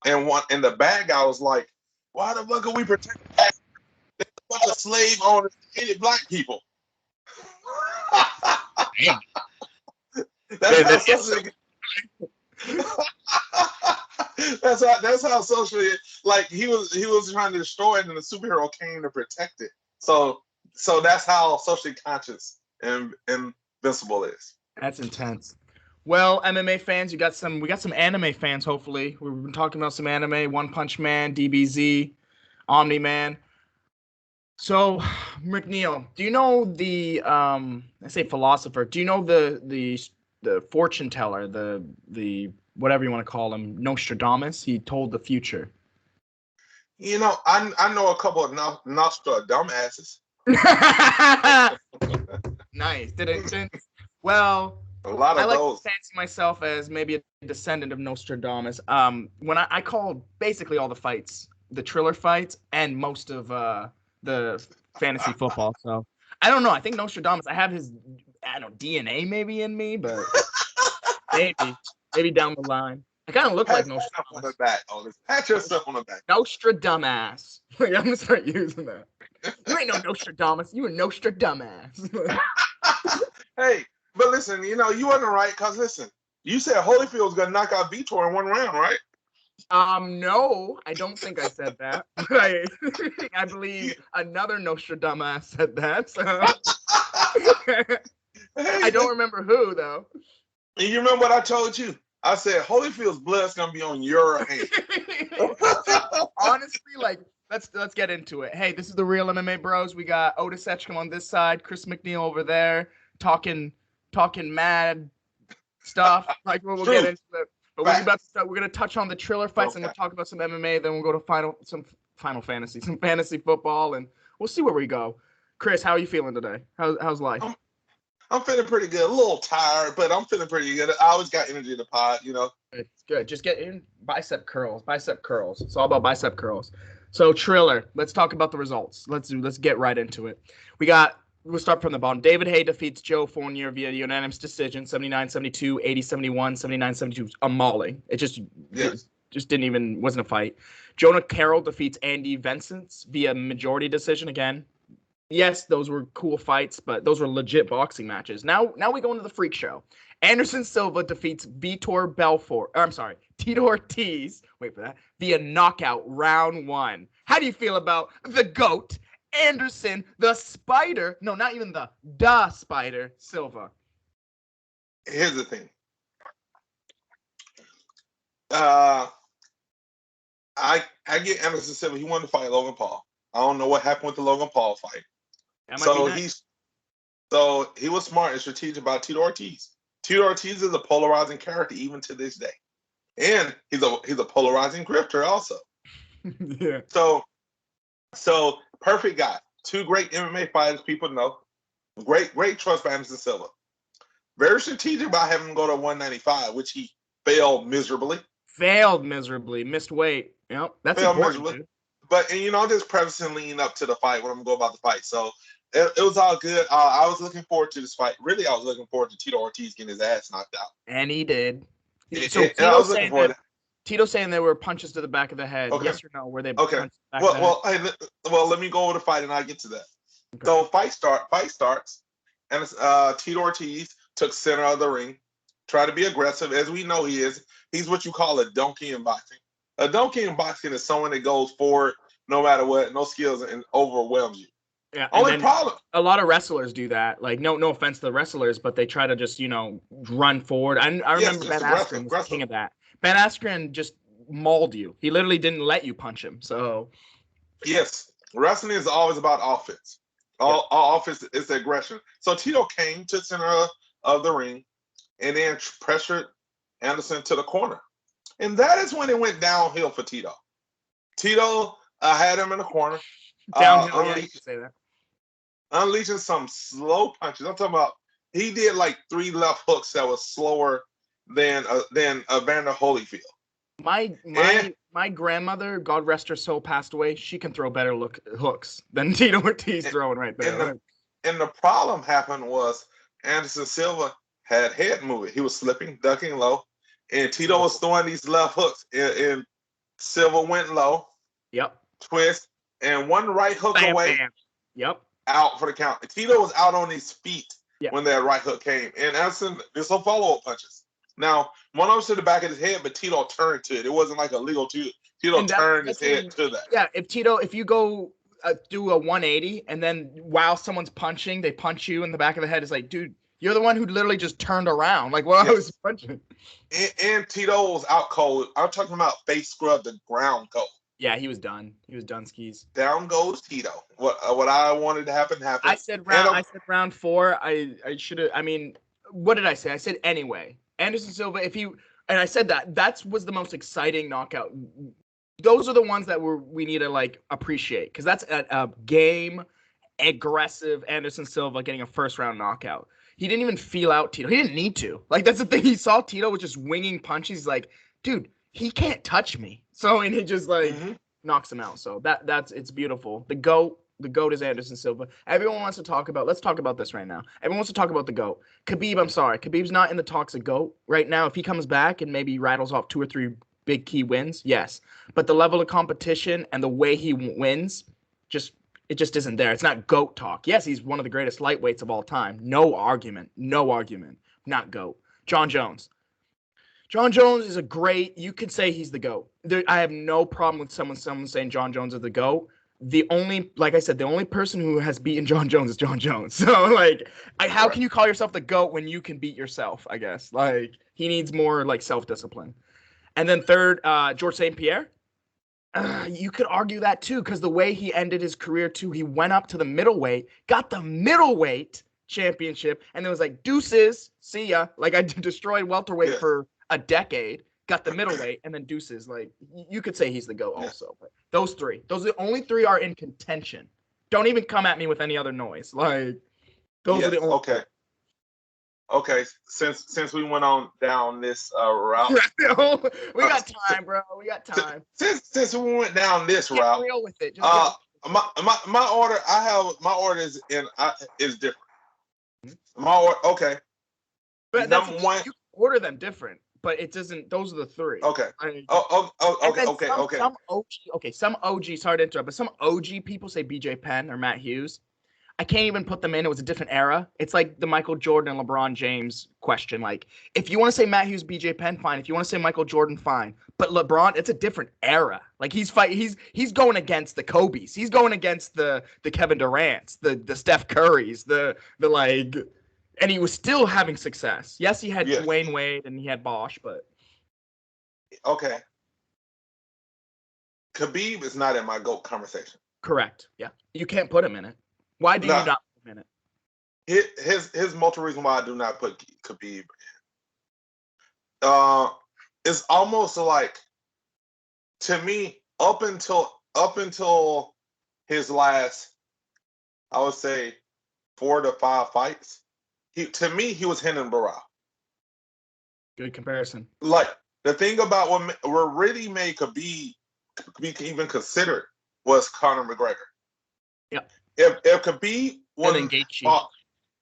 And the bad guy was like, "Why the fuck are we protecting a bunch of slave owners, hated black people?" That's how social. That's how socially, like, he was trying to destroy it, and the superhero came to protect it. So that's how socially conscious and invincible is. That's intense. Well, MMA fans, we got some anime fans. Hopefully, we've been talking about some anime: One Punch Man, DBZ, Omni Man. So, McNeil, do you know the I say philosopher? Do you know the fortune teller, the whatever you want to call him, Nostradamus? He told the future. I know a couple of Nostradamuses. Nice. Didn't. Well, A lot I of like to those. fancy myself as maybe a descendant of Nostradamus. When I called basically all the fights, the Triller fights, and most of the fantasy football. So I don't know. I think Nostradamus. I have his, I don't know, DNA maybe in me, but maybe down the line. I kind of look like Pat yourself on the Nostradamus. back, Otis. Pat yourself on the back. Nostradumbass. I'm gonna start using that. You ain't no Nostradamus. You a Nostradumbass. Hey, but listen, you wasn't right, because listen, you said Holyfield was gonna knock out Vitor in one round, right? No, I don't think I said that. I believe another Nostradamus said that. So. I don't remember who though. And you remember what I told you? I said Holyfield's blood's gonna be on your hand. Honestly, like let's get into it. Hey, this is the Real MMA Bros. We got Otis Etchcom on this side, Chris McNeil over there, talking mad stuff. Like we'll get into it. But we're about to start. We're gonna touch on the Triller fights, and we'll talk about some MMA. Then we'll go to some fantasy football, and we'll see where we go. Chris, how are you feeling today? How's life? I'm feeling pretty good. A little tired, but I'm feeling pretty good. I always got energy to pod, It's good. Just get in bicep curls. It's all about bicep curls. So Triller, let's talk about the results. Let's get right into it. We'll start from the bottom. David Haye defeats Joe Fournier via unanimous decision, 79-72, 80-71, 79-72. A mauling. It just wasn't a fight. Jonah Carroll defeats Andy Vincent via majority decision again. Yes, those were cool fights, but those were legit boxing matches. Now we go into the freak show. Anderson Silva defeats Tito Ortiz, wait for that, via knockout round 1. How do you feel about the GOAT, Anderson, the Spider, no, not even the Spider, Silva? Here's the thing. I get Anderson Silva. He wanted to fight Logan Paul. I don't know what happened with the Logan Paul fight. So he was smart and strategic about Tito Ortiz. Tito Ortiz is a polarizing character even to this day, and he's a polarizing grifter also. Yeah. So perfect guy. Two great MMA fighters, people know. Great trust by Anderson Silva. Very strategic about having him go to 195, which he failed miserably. Missed weight. Yep, that's important. Miserably. But I'm just prefacing leading up to the fight when I'm going about the fight. So it was all good. I was looking forward to this fight. Really, I was looking forward to Tito Ortiz getting his ass knocked out. And he did. Tito saying there were punches to the back of the head. Okay. Yes or no? Were they okay? Well, let me go over the fight and I'll get to that. Okay. So fight starts, and Tito Ortiz took center of the ring, tried to be aggressive, as we know he is. He's what you call a donkey in boxing. A donkey in boxing is someone that goes forward no matter what, no skills, and overwhelms you. Yeah. Only problem. A lot of wrestlers do that. Like, no offense to the wrestlers, but they try to just, run forward. I remember Ben Askren was king of that. Ben Askren just mauled you. He literally didn't let you punch him. So. Yes. Wrestling is always about offense. All offense is aggression. So Tito came to the center of the ring and then pressured Anderson to the corner. And that is when it went downhill for Tito. Tito had him in the corner. Downhill, you can say that. Unleashing some slow punches. I'm talking about he did like 3 left hooks that was slower than Evander Holyfield. My grandmother, God rest her soul, passed away. She can throw better hooks than Tito Ortiz throwing right there. And the problem happened was Anderson Silva had head movement. He was slipping, ducking low, and Tito was throwing these left hooks. And Silva went low. Yep. Twist. And one right hook Bam, away. bam. Yep. Out for the count. Tito was out on his feet Yep. when that right hook came. And Anderson did some follow-up punches. Now, one of them to the back of his head, but Tito turned to it. It wasn't like a legal Tito turned his head to that. Yeah, if you go do a 180 and then while someone's punching, they punch you in the back of the head, it's like, dude, you're the one who literally just turned around. Like, while I was punching. And Tito was out cold. I'm talking about face scrub the ground cold. Yeah, he was done. He was done skis. Down goes Tito. What I wanted to happen happened. I said round 4. I should have. I mean, what did I say? I said anyway. Anderson Silva. And I said that was the most exciting knockout. Those are the ones that we need to like appreciate because that's a game aggressive Anderson Silva getting a first round knockout. He didn't even feel out Tito. He didn't need to. Like that's the thing. He saw Tito was just winging punches. He's like, dude, he can't touch me. So and he just like knocks him out. So it's beautiful. The GOAT is Anderson Silva. Everyone wants to talk about. Let's talk about this right now. Everyone wants to talk about the GOAT. Khabib, I'm sorry, Khabib's not in the talks of GOAT right now. If he comes back and maybe rattles off 2 or 3 big key wins, yes. But the level of competition and the way he wins, it just isn't there. It's not GOAT talk. Yes, he's one of the greatest lightweights of all time. No argument. Not GOAT. Jon Jones. Jon Jones is you could say he's the GOAT. I have no problem with someone saying Jon Jones is the GOAT. Like I said, the only person who has beaten Jon Jones is Jon Jones. So, like, how can you call yourself the GOAT when you can beat yourself, I guess? Like, he needs more, like, self-discipline. And then third, George St. Pierre. You could argue that, too, because the way he ended his career, too, he went up to the middleweight, got the middleweight championship, and then was like, deuces, see ya. Like, I destroyed welterweight for a decade, got the middleweight, and then deuces. Like, you could say he's the GOAT also. But those are the only 3 are in contention. Don't even come at me with any other noise. Like, those are the only. Okay. Since we went on down this route, we got time, bro. We got time. Since we went down this Get route, real with it. my order. My order is different. My order, okay. But number one, you can order them different, but it doesn't. Those are the 3. Okay. Okay. Some OG. Sorry to interrupt, but some OG people say BJ Penn or Matt Hughes. I can't even put them in. It was a different era. It's like the Michael Jordan and LeBron James question. Like, if you want to say Matt Hughes, BJ Penn, fine. If you want to say Michael Jordan, fine. But LeBron, it's a different era. Like he's going against the Kobe's. He's going against the Kevin Durant's, the Steph Curry's, the like, and he was still having success. Yes, he had Dwayne Wade and he had Bosch, but okay. Khabib is not in my GOAT conversation. Correct. Yeah, you can't put him in it. Why do you not put him in it? His multiple reason why I do not put Khabib in. It's almost like, to me, up until his last, I would say, 4 to 5 fights, he was Renan Barão. Good comparison. Like, the thing about what really made Khabib even considered was Conor McGregor. Yeah. If Khabib wouldn't fought,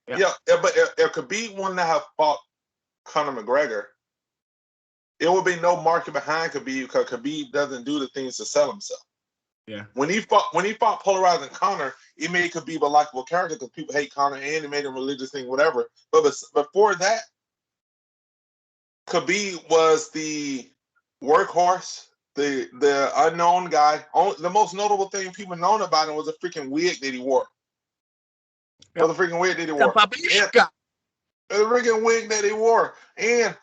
but if Khabib wouldn't have fought Conor McGregor, it would be no market behind Khabib because Khabib doesn't do the things to sell himself. Yeah. When he fought polarizing Conor, it made Khabib a likable character because people hate Conor and it made him a religious thing, whatever. But before that, Khabib was the workhorse, the unknown guy. The most notable thing people known about him was a freaking wig that he wore. Yep. The freaking wig that he wore. And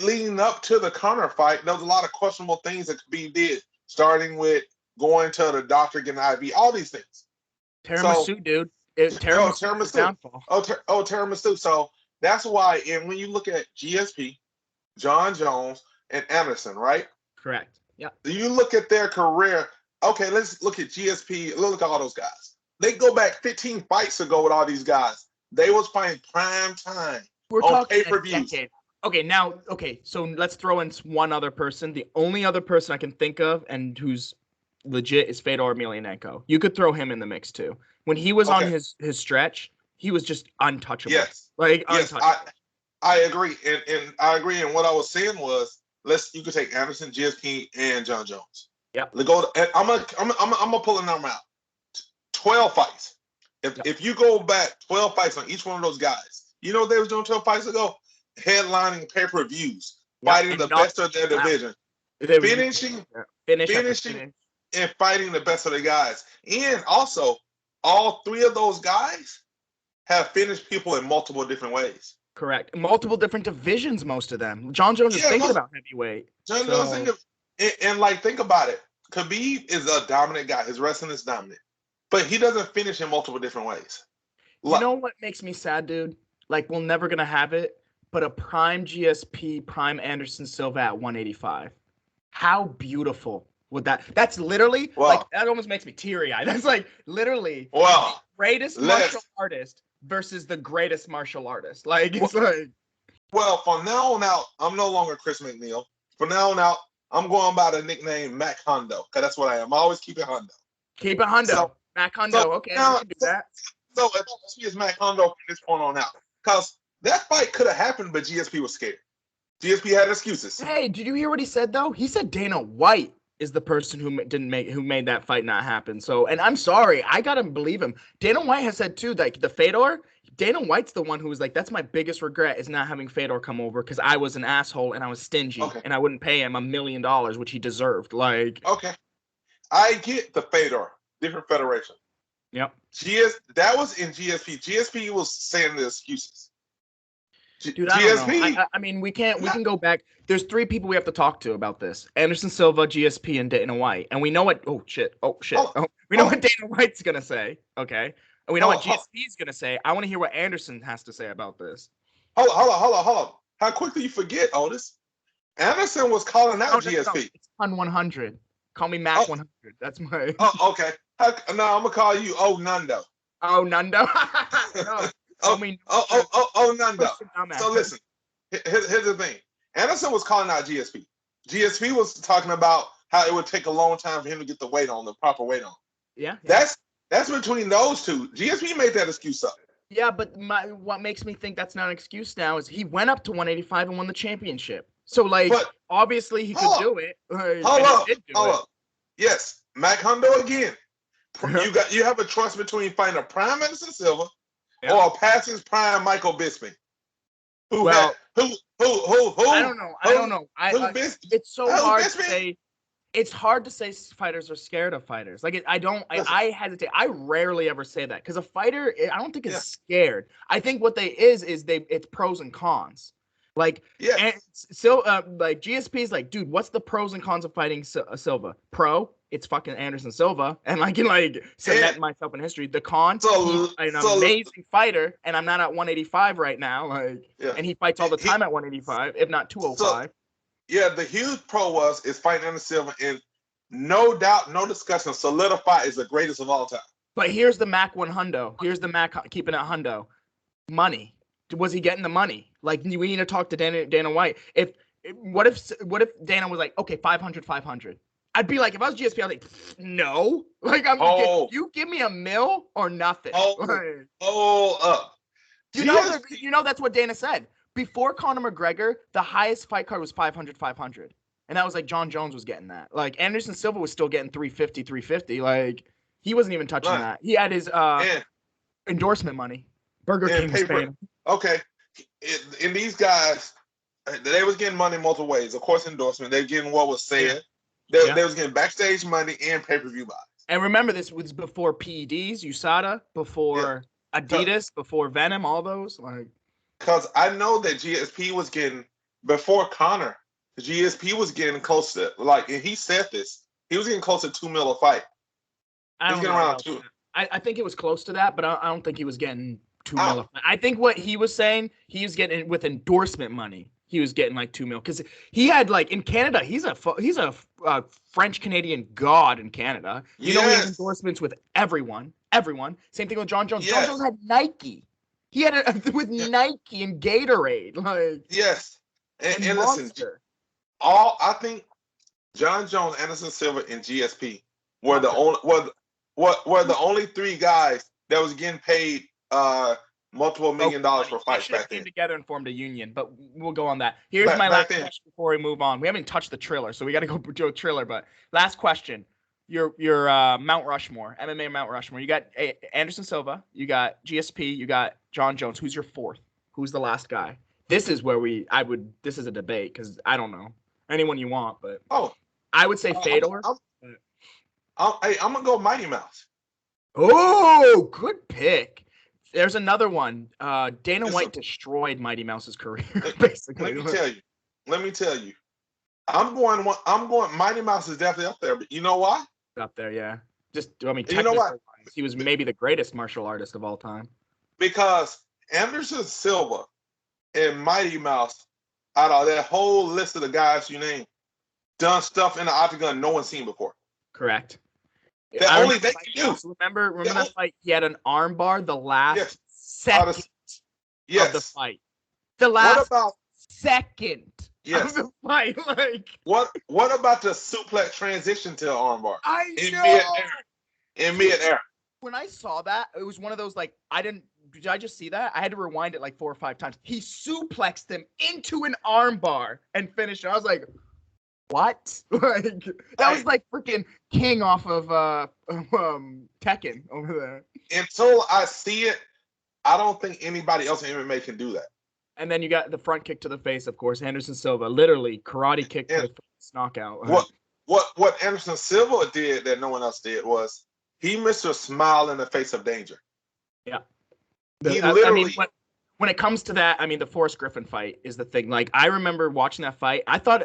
leading up to the Conor fight, there was a lot of questionable things that Khabib did, starting with going to the doctor, getting an IV, all these things. Tiramisu, dude. Tiramisu. Downfall. Tiramisu. So that's why, and when you look at GSP, Jon Jones, and Anderson, right? Correct. Yeah. You look at their career. Okay, let's look at GSP. Look at all those guys. They go back 15 fights ago with all these guys. They was fighting prime time. We're talking pay-per-views. Okay, so let's throw in one other person. The only other person I can think of and who's legit is Fedor Emelianenko. You could throw him in the mix too. When he was on his stretch, he was just untouchable. Yes. Untouchable. I agree. And I agree. And what I was saying was, you could take Anderson, GSP, and Jon Jones. Yep. And I'm gonna pull a number out. 12 fights. If you go back 12 fights on each one of those guys, you know what they was doing 12 fights ago? Headlining pay-per-views, fighting the best of their division, finishing, and fighting the best of the guys. And also, all three of those guys have finished people in multiple different ways. Correct. Multiple different divisions, most of them. John Jones is thinking about heavyweight. John Jones think about it. Khabib is a dominant guy. His wrestling is dominant. But he doesn't finish in multiple different ways. You know what makes me sad, dude? Like, we're never going to have it, but a prime GSP, prime Anderson Silva at 185. How beautiful would that? That's literally, that almost makes me teary-eyed. That's like, literally, the greatest martial artist versus the greatest martial artist. Like, it's like... Well, from now on out, I'm no longer Chris McNeil. From now on out, I'm going by the nickname Mac Hondo, because that's what I am. I always keep it Hondo. Keep it Hondo. Mac Hondo, okay, now, we can do that. So she is Mac Hondo from this point on out. Because that fight could have happened, but GSP was scared. GSP had excuses. Hey, did you hear what he said, though? He said Dana White is the person who made that fight not happen. So, and I'm sorry, I gotta believe him. Dana White has said too, like the Fedor. Dana White's the one who was like, that's my biggest regret is not having Fedor come over because I was an asshole and I was stingy and I wouldn't pay him $1 million, which he deserved. Like, okay, I get the Fedor, different federation. Yep. That was in GSP. GSP was saying the excuses. Dude, I don't know. I mean, we can go back. There's 3 people we have to talk to about this: Anderson Silva, GSP, and Dana White. And we know what. Oh shit. We know what Dana White's gonna say. Okay. And we know what GSP is gonna say. I want to hear what Anderson has to say about this. Hold on. How quickly you forget, Otis? Anderson was calling out GSP. No, it's on 100. Call me Mac 100. That's my. Oh, okay. No, I'm gonna call you Nando. Oh, Nando. No. Nando. So listen, here's the thing. Anderson was calling out GSP. GSP was talking about how it would take a long time for him to get the weight on, the proper weight on. Yeah. That's between those two. GSP made that excuse up. Yeah, but what makes me think that's not an excuse now is he went up to 185 and won the championship. So, like, obviously he could do it. Hold up. Yes, Mac Hondo again. You have a choice between fighting a prime Anderson Silva or a passing prime Michael Bisping. I don't know. It's so hard to say. It's hard to say fighters are scared of fighters. Like, I hesitate. I rarely ever say that because a fighter, I don't think is scared. I think what it's pros and cons. Like, like GSP is like, dude, what's the pros and cons of fighting Silva? Pro, it's fucking Anderson Silva, and I can cement myself in history. The con, he's an amazing fighter, and I'm not at 185 right now. And he fights all the time at 185, if not 205. The huge pro is fighting Anderson Silva, and no doubt, no discussion, solidify is the greatest of all time. But here's the Mac 100. Here's the Mac keeping it hundo. Money. Was he getting the money? Like, we need to talk to Dana White. What if Dana was like, okay, 500. I'd be like, if I was GSP, I'd be like, no. Like, you give me $1 million or nothing. You know that's what Dana said. Before Conor McGregor, the highest fight card was 500. And that was like John Jones was getting that. Like, Anderson Silva was still getting 350. Like, he wasn't even touching that. He had his endorsement money. Burger King was paying. Okay. And these guys, they was getting money multiple ways. Of course, endorsement. They were getting what was said. They was getting backstage money and pay-per-view buys. And remember, this was before PEDs, USADA, before Adidas, before Venom, all those. Like, because I know that GSP was getting, before Conor, GSP was getting close to, and he said this, he was getting close to $2 million a fight. He's getting around 2. I think it was close to that, but I don't think he was getting $2 million. I think what he was saying, he was getting with endorsement money. He was getting like $2 million because he had in Canada. He's a French Canadian god in Canada. He has endorsements with everyone. Same thing with John Jones. John Jones had Nike. He had it with Nike and Gatorade. And listen, I think John Jones, Anderson Silva, and GSP were the only 3 guys that was getting paid multiple $1 million for They fights should have back came then. together and formed a union, but we'll go on that. Here's my last question before we move on. We haven't touched the Triller, so we got to go to a Triller. But last question: your Mount Rushmore, MMA Mount Rushmore. You got Anderson Silva, you got GSP, you got John Jones. Who's your fourth? Who's the last guy? This is where this is a debate because I don't know anyone you want, but I would say Fedor. I'm gonna go Mighty Mouse. Oh, good pick. There's another one. Dana White destroyed Mighty Mouse's career, basically. Let me tell you. I'm going. Mighty Mouse is definitely up there, but you know why? Up there, yeah. Technically, you know what? He was maybe the greatest martial artist of all time. Because Anderson Silva and Mighty Mouse, out of that whole list of the guys you named, done stuff in the octagon no one's seen before. Correct. That only they can do. Remember that fight? He had an arm bar the last second of the fight. The last second of the fight. Like what about the suplex transition to the arm bar? In mid-air. When I saw that, it was one of those did I just see that? I had to rewind it like 4 or 5 times. He suplexed him into an arm bar and finished it. I was like, what? Like that was like freaking King off of Tekken over there. Until I see it, I don't think anybody else in MMA can do that. And then you got the front kick to the face, of course. Anderson Silva, literally karate kick to the face, knockout. What Anderson Silva did that no one else did was he missed a smile in the face of danger. Yeah. When it comes to that, the Forrest Griffin fight is the thing. Like, I remember watching that fight. I thought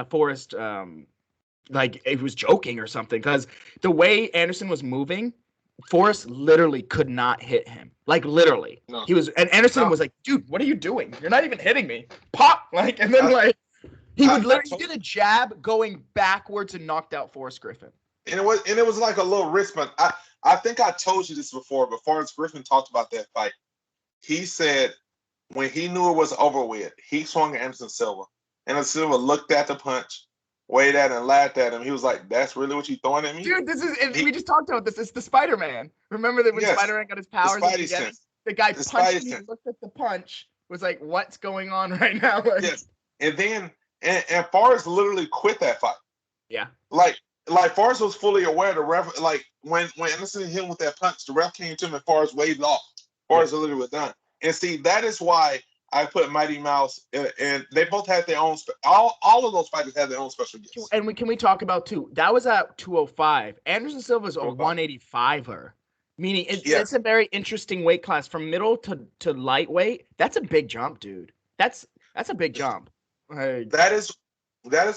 Forrest, it was joking or something. Because the way Anderson was moving, Forrest literally could not hit him. Like, literally. No. And Anderson was like, dude, what are you doing? You're not even hitting me. Pop! And then he did a jab going backwards and knocked out Forrest Griffin. And it was like a little risk, but I think I told you this before, but Forrest Griffin talked about that fight. He said when he knew it was over with, he swung at Anderson Silva. Anderson Silva looked at the punch, weighed at it, and laughed at him. He was like, "That's really what you throwing at me?" Dude, we just talked about this. It's the Spider-Man. Remember that when Spider-Man got his powers at the beginning? The guy punched him, looked at the punch, was like, "What's going on right now?" Yes. And then and Forrest literally quit that fight. Yeah. Like Forrest was fully aware the ref, like when Anderson hit him with that punch, the ref came to him and Forrest waved off. Forrest literally was done. And see, that is why I put Mighty Mouse, and they both had their own. All of those fighters had their own special gifts. And can we talk about too? That was at 205. Anderson Silva's a 185er, meaning it's a very interesting weight class from middle to lightweight. That's a big jump, dude. That's a big jump. That is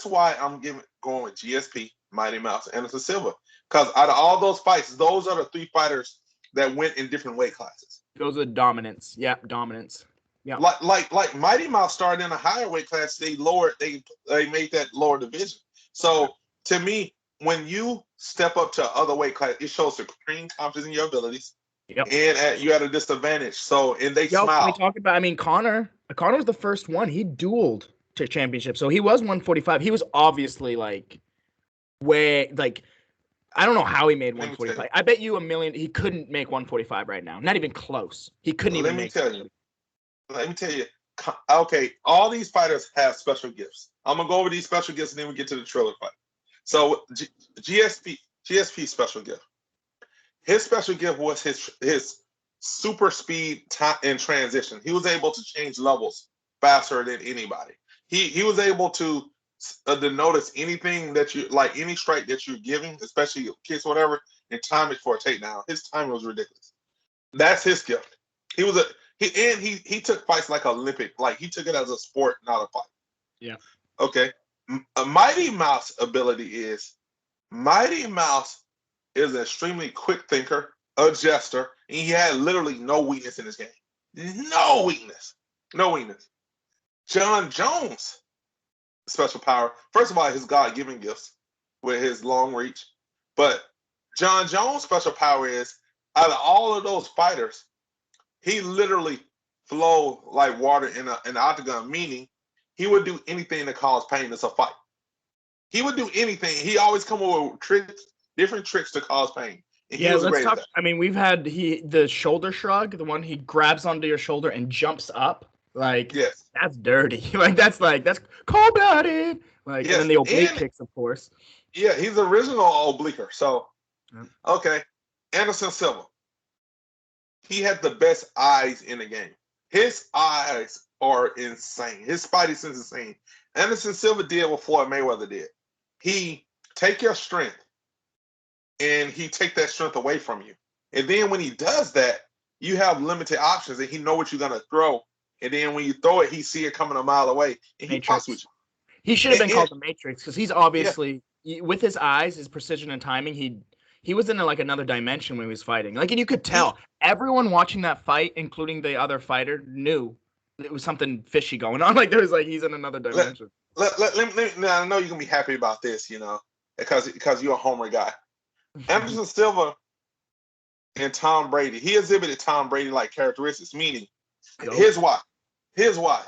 why I'm going with GSP, Mighty Mouse, Anderson Silva, because out of all those fights, those are the 3 fighters that went in different weight classes. Those are dominance. Yeah, dominance. Yeah. Like Mighty Mouse started in a higher weight class. They made that lower division. So to me, when you step up to other weight class, it shows supreme confidence in your abilities. Yep. And you at a disadvantage. So they smile. We talk about. Connor was the first one. He dueled to championship, so he was 145. He was obviously I don't know how he made 145. I bet you $1 million. He couldn't make 145 right now. Not even close. He couldn't even make. Let me tell you. Okay, all these fighters have special gifts. I'm gonna go over these special gifts and then we get to the Triller fight. So GSP special gift. His special gift was his super speed time in transition. He was able to change levels faster than anybody. He was able to notice anything that you like, any strike that you're giving, especially kicks, whatever, and time it for a takedown. His timing was ridiculous. That's his gift. He took fights like Olympic, like he took it as a sport, not a fight. Yeah. Okay. A Mighty Mouse ability is Mighty Mouse is an extremely quick thinker, adjuster, and he had literally no weakness in his game. No weakness. John Jones' special power, first of all, his God-given gifts with his long reach. But John Jones' special power is, out of all of those fighters, he literally flowed like water in an octagon, meaning he would do anything to cause pain. It's a fight. He would do anything. He always come up with different tricks to cause pain. And he Yeah, was let's great at talk. that. I mean, we've had the shoulder shrug, the one he grabs onto your shoulder and jumps up. Like Yes, that's dirty. That's cold blooded. Like, and then yes, the oblique and kicks, of course. yeah, he's the original obliquer. So Yep. okay, Anderson Silva. He had the best eyes in the game. His eyes are insane. His spidey sense is insane. Anderson Silva did what Floyd Mayweather did. He take your strength and he take that strength away from you. And then when he does that, you have limited options and he know what you're gonna throw. And then when you throw it, he see it coming a mile away and he fucks with Matrix. He should have you. been called the Matrix because he's Yeah, obviously with his eyes, his precision and timing. He was in like another dimension when he was fighting. Like, and you could he, tell everyone watching that fight, including the other fighter, knew it was something fishy going on. Like there was like he's in another let, dimension. now, I know you're gonna be happy about this, because you're a Homer guy. Anderson Silva and Tom Brady. He exhibited Tom Brady like characteristics, meaning here's why. Here's why.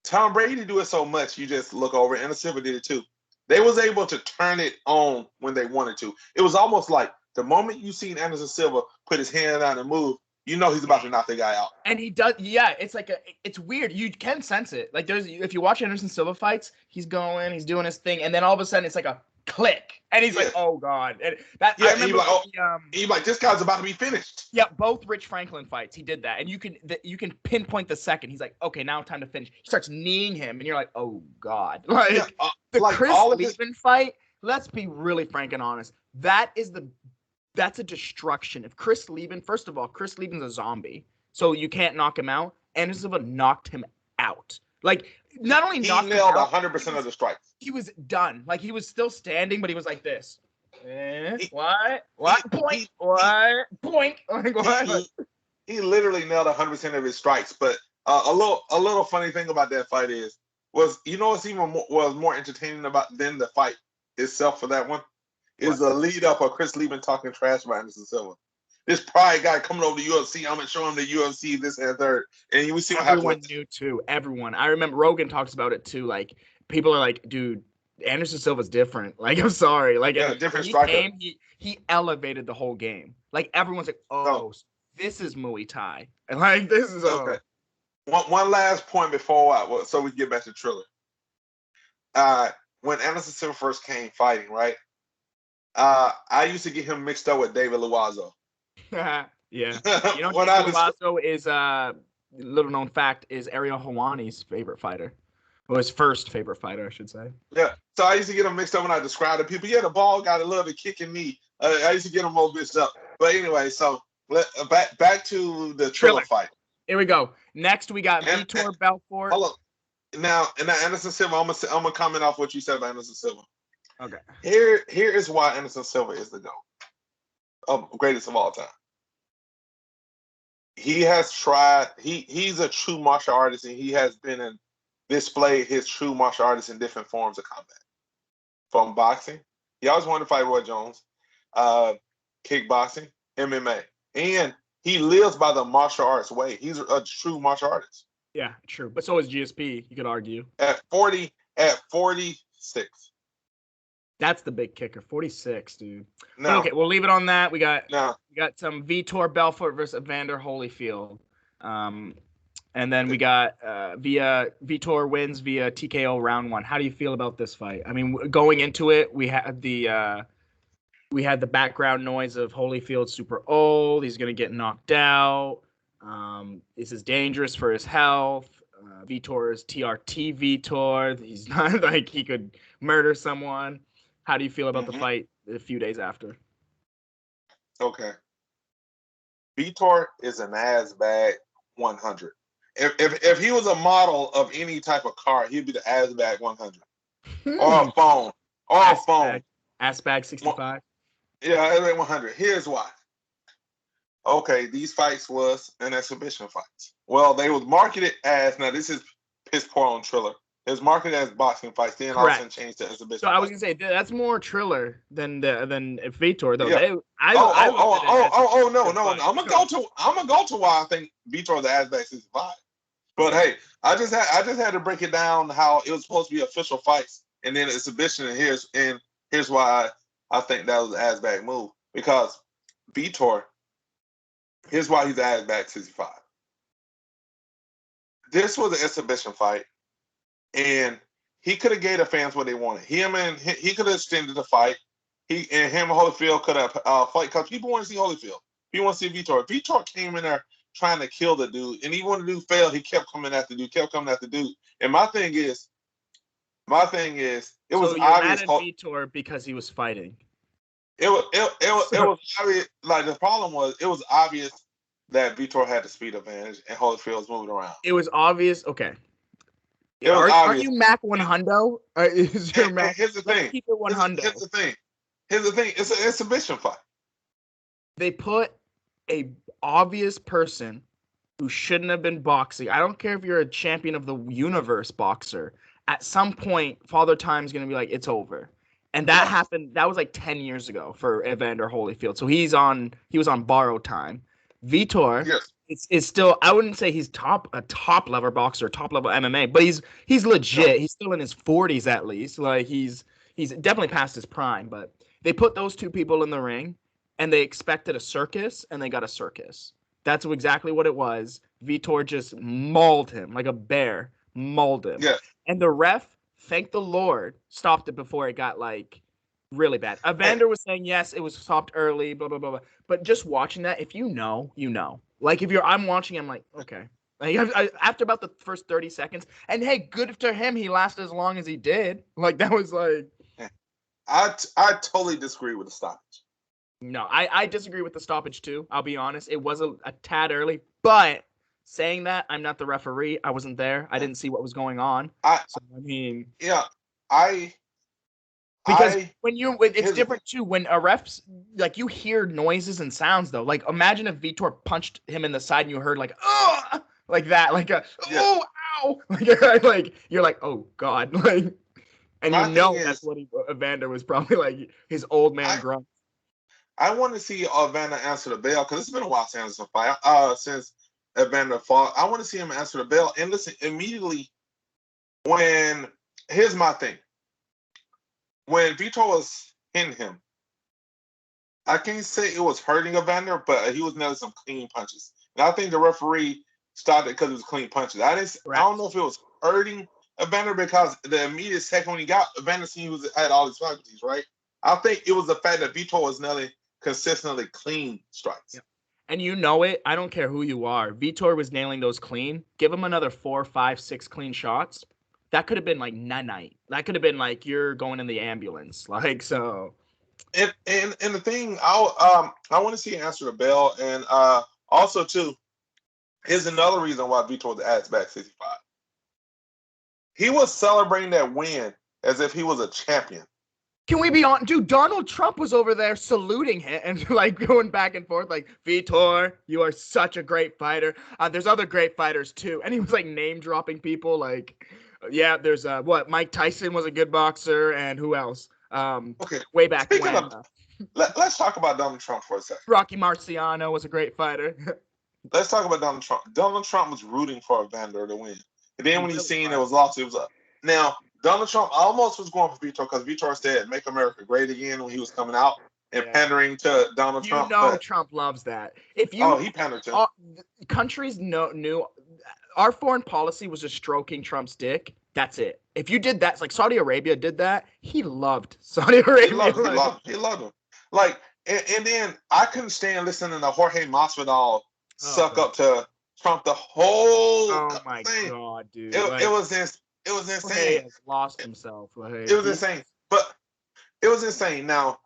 Tom Brady do it so much, you just look over, and Silva did it too. They was able to turn it on when they wanted to. It was almost like the moment you seen Anderson Silva put his hand out and move, you know he's about to knock the guy out. And he does, yeah. It's like it's weird. You can sense it. Like if you watch Anderson Silva fights, he's doing his thing, and then all of a sudden it's like a click, and he's like, oh god. And that I remember. He's like, this guy's about to be finished. Yeah, both Rich Franklin fights, he did that, and you can pinpoint the second. He's like, okay, now time to finish. He starts kneeing him, and you're like, oh god. Like the Chris Lieben fight. Let's be really frank and honest. That's a destruction. If Chris Lieben, first of all, Chris Lieben's a zombie, so you can't knock him out. Anderson Silva knocked him out. Like, not only knocked him out, 100% of the strikes. He was done. Like, he was still standing, but he was like this. What? Point. What? Point. Like, what? He literally nailed 100% of his strikes. But a little funny thing about that fight was what's even more entertaining than the fight itself for that one is the lead up of Chris Lieben talking trash about Anderson Silva. This pride guy coming over to UFC. I'm gonna show him the UFC this and third, and we see what happens. Everyone knew too. Everyone. I remember Rogan talks about it too. Like, people are like, dude, Anderson Silva's different. Like, I'm sorry. Like, different striker. He elevated the whole game. Like, everyone's like, this is Muay Thai. And like, this is okay. One last point before so we get back to Triller. When Anderson Silva first came fighting, right? I used to get him mixed up with David Loiseau. Yeah. David Loiseau is little known fact is Ariel Helwani's favorite fighter. Well, his first favorite fighter, I should say. Yeah. So I used to get him mixed up when I described to people. Yeah, the ball got a little bit kicking knee. I used to get him all mixed up. But anyway, so back to the Triller fight. Here we go. Next, we got Vitor Belfort. Hold on. Now Anderson Silva, I'm gonna comment off what you said about Anderson Silva. Okay. Here is why Anderson Silva is the GOAT. Greatest of all time. He has tried. He's a true martial artist, and he has been displayed his true martial artist in different forms of combat. From boxing, he always wanted to fight Roy Jones. Kickboxing, MMA, and he lives by the martial arts way. He's a true martial artist. Yeah, true. But so is GSP. You could argue. At 46. That's the big kicker. 46, dude. No. Okay, we'll leave it on that. We got some Vitor Belfort versus Evander Holyfield. And then we got Vitor wins via TKO round 1. How do you feel about this fight? I mean, going into it, we had the background noise of Holyfield super old. He's gonna get knocked out. This is dangerous for his health. Vitor is TRT Vitor. He's not like he could murder someone. How do you feel about the fight a few days after? Okay. Vitor is an ass bag 100. If he was a model of any type of car, he'd be the ass bag 100. Or a phone. Ass bag 65. Yeah, 100. Here's why. Okay, these fights was an exhibition fights. Well, they was marketed as, now this is piss poor on Triller. It was marketed as boxing fights, then all of a sudden changed to exhibition. So I was gonna say that's more Triller than Vitor though. Yeah. No. I'm gonna go to why I think Vitor is the ass bag 65. But hey, I just had to break it down how it was supposed to be official fights and then exhibition, and here's why I think that was an ass bag move. Because Vitor, here's why he's added back 65. This was an exhibition fight, and he could have gave the fans what they wanted. He could have extended the fight. Him and Holyfield could have fight because people want to see Holyfield. People want to see Vitor. Vitor came in there trying to kill the dude, and even when the dude failed, he kept coming at the dude, And my thing is, it was you're obvious. Mad at Vitor because he was fighting. It was obvious. Like the problem was, it was obvious that Vitor had the speed advantage and Holyfield was moving around. It was obvious. Okay. Are you Mac 100? Is your Mac? Here's the thing. Keep it 100. Here's the thing. It's an exhibition fight. They put a obvious person who shouldn't have been boxing. I don't care if you're a champion of the universe boxer. At some point, Father Time's gonna be like, it's over. And that happened. That was like 10 years ago for Evander Holyfield. So he was on borrowed time. Vitor is still. I wouldn't say he's a top level boxer, top level MMA, but he's legit. He's still in his 40s at least. Like he's definitely past his prime. But they put those two people in the ring, and they expected a circus, and they got a circus. That's exactly what it was. Vitor just mauled him like a bear. Mauled him. Yeah. And the ref, thank the Lord, stopped it before it got like really bad. Evander was saying yes, it was stopped early, blah blah blah blah. But just watching that, if you know, you know. Like I'm watching, I'm like, okay. Like after about the first 30 seconds, and hey, good for him, he lasted as long as he did. Like that was like. I totally disagree with the stoppage. No, I disagree with the stoppage too. I'll be honest, it was a tad early, but. Saying that, I'm not the referee. I wasn't there. I didn't see what was going on. It's different too when a ref's like you hear noises and sounds though. Like imagine if Vitor punched him in the side and you heard like like that, like a ow, like you're like oh god, like and that's what Evander was probably like his old man grunt. I want to see Evander answer the bell because it's been a while since Evander fought. I want to see him answer the bell. And listen, immediately here's my thing. When Vitor was hitting him, I can't say it was hurting Evander, but he was nailing some clean punches. And I think the referee stopped it because it was clean punches. I don't know if it was hurting Evander because the immediate second when he got Evander, he had all his faculties, right? I think it was the fact that Vitor was nailing consistently clean strikes. Yeah. And you know it. I don't care who you are. Vitor was nailing those clean. Give him another 4, 5, 6 clean shots. That could have been like night. That could have been like you're going in the ambulance. Like so. And the thing, I want to see him answer the bell. And also too, here's another reason why Vitor was asked back 65. He was celebrating that win as if he was a champion. Can we be on? Dude, Donald Trump was over there saluting him and like going back and forth like, Vitor, you are such a great fighter. There's other great fighters too. And he was like name dropping people like, yeah, there's Mike Tyson was a good boxer and who else? Okay. Way back when. Let's talk about Donald Trump for a second. Rocky Marciano was a great fighter. Let's talk about Donald Trump. Donald Trump was rooting for Evander to win. And then when he seen it was lost, it was up. Now, Donald Trump almost was going for Vitor because Vitor said "Make America Great Again" when he was coming out and pandering to Donald Trump. Trump loves that. He pandered to him. Countries knew our foreign policy was just stroking Trump's dick. That's it. If you did that, it's like Saudi Arabia did that. He loved Saudi Arabia. He loved him. Like, and then I couldn't stand listening to Jorge Masvidal suck up to Trump the whole thing. God, dude! It was insane. He has lost himself. It was insane. But it was insane. Now,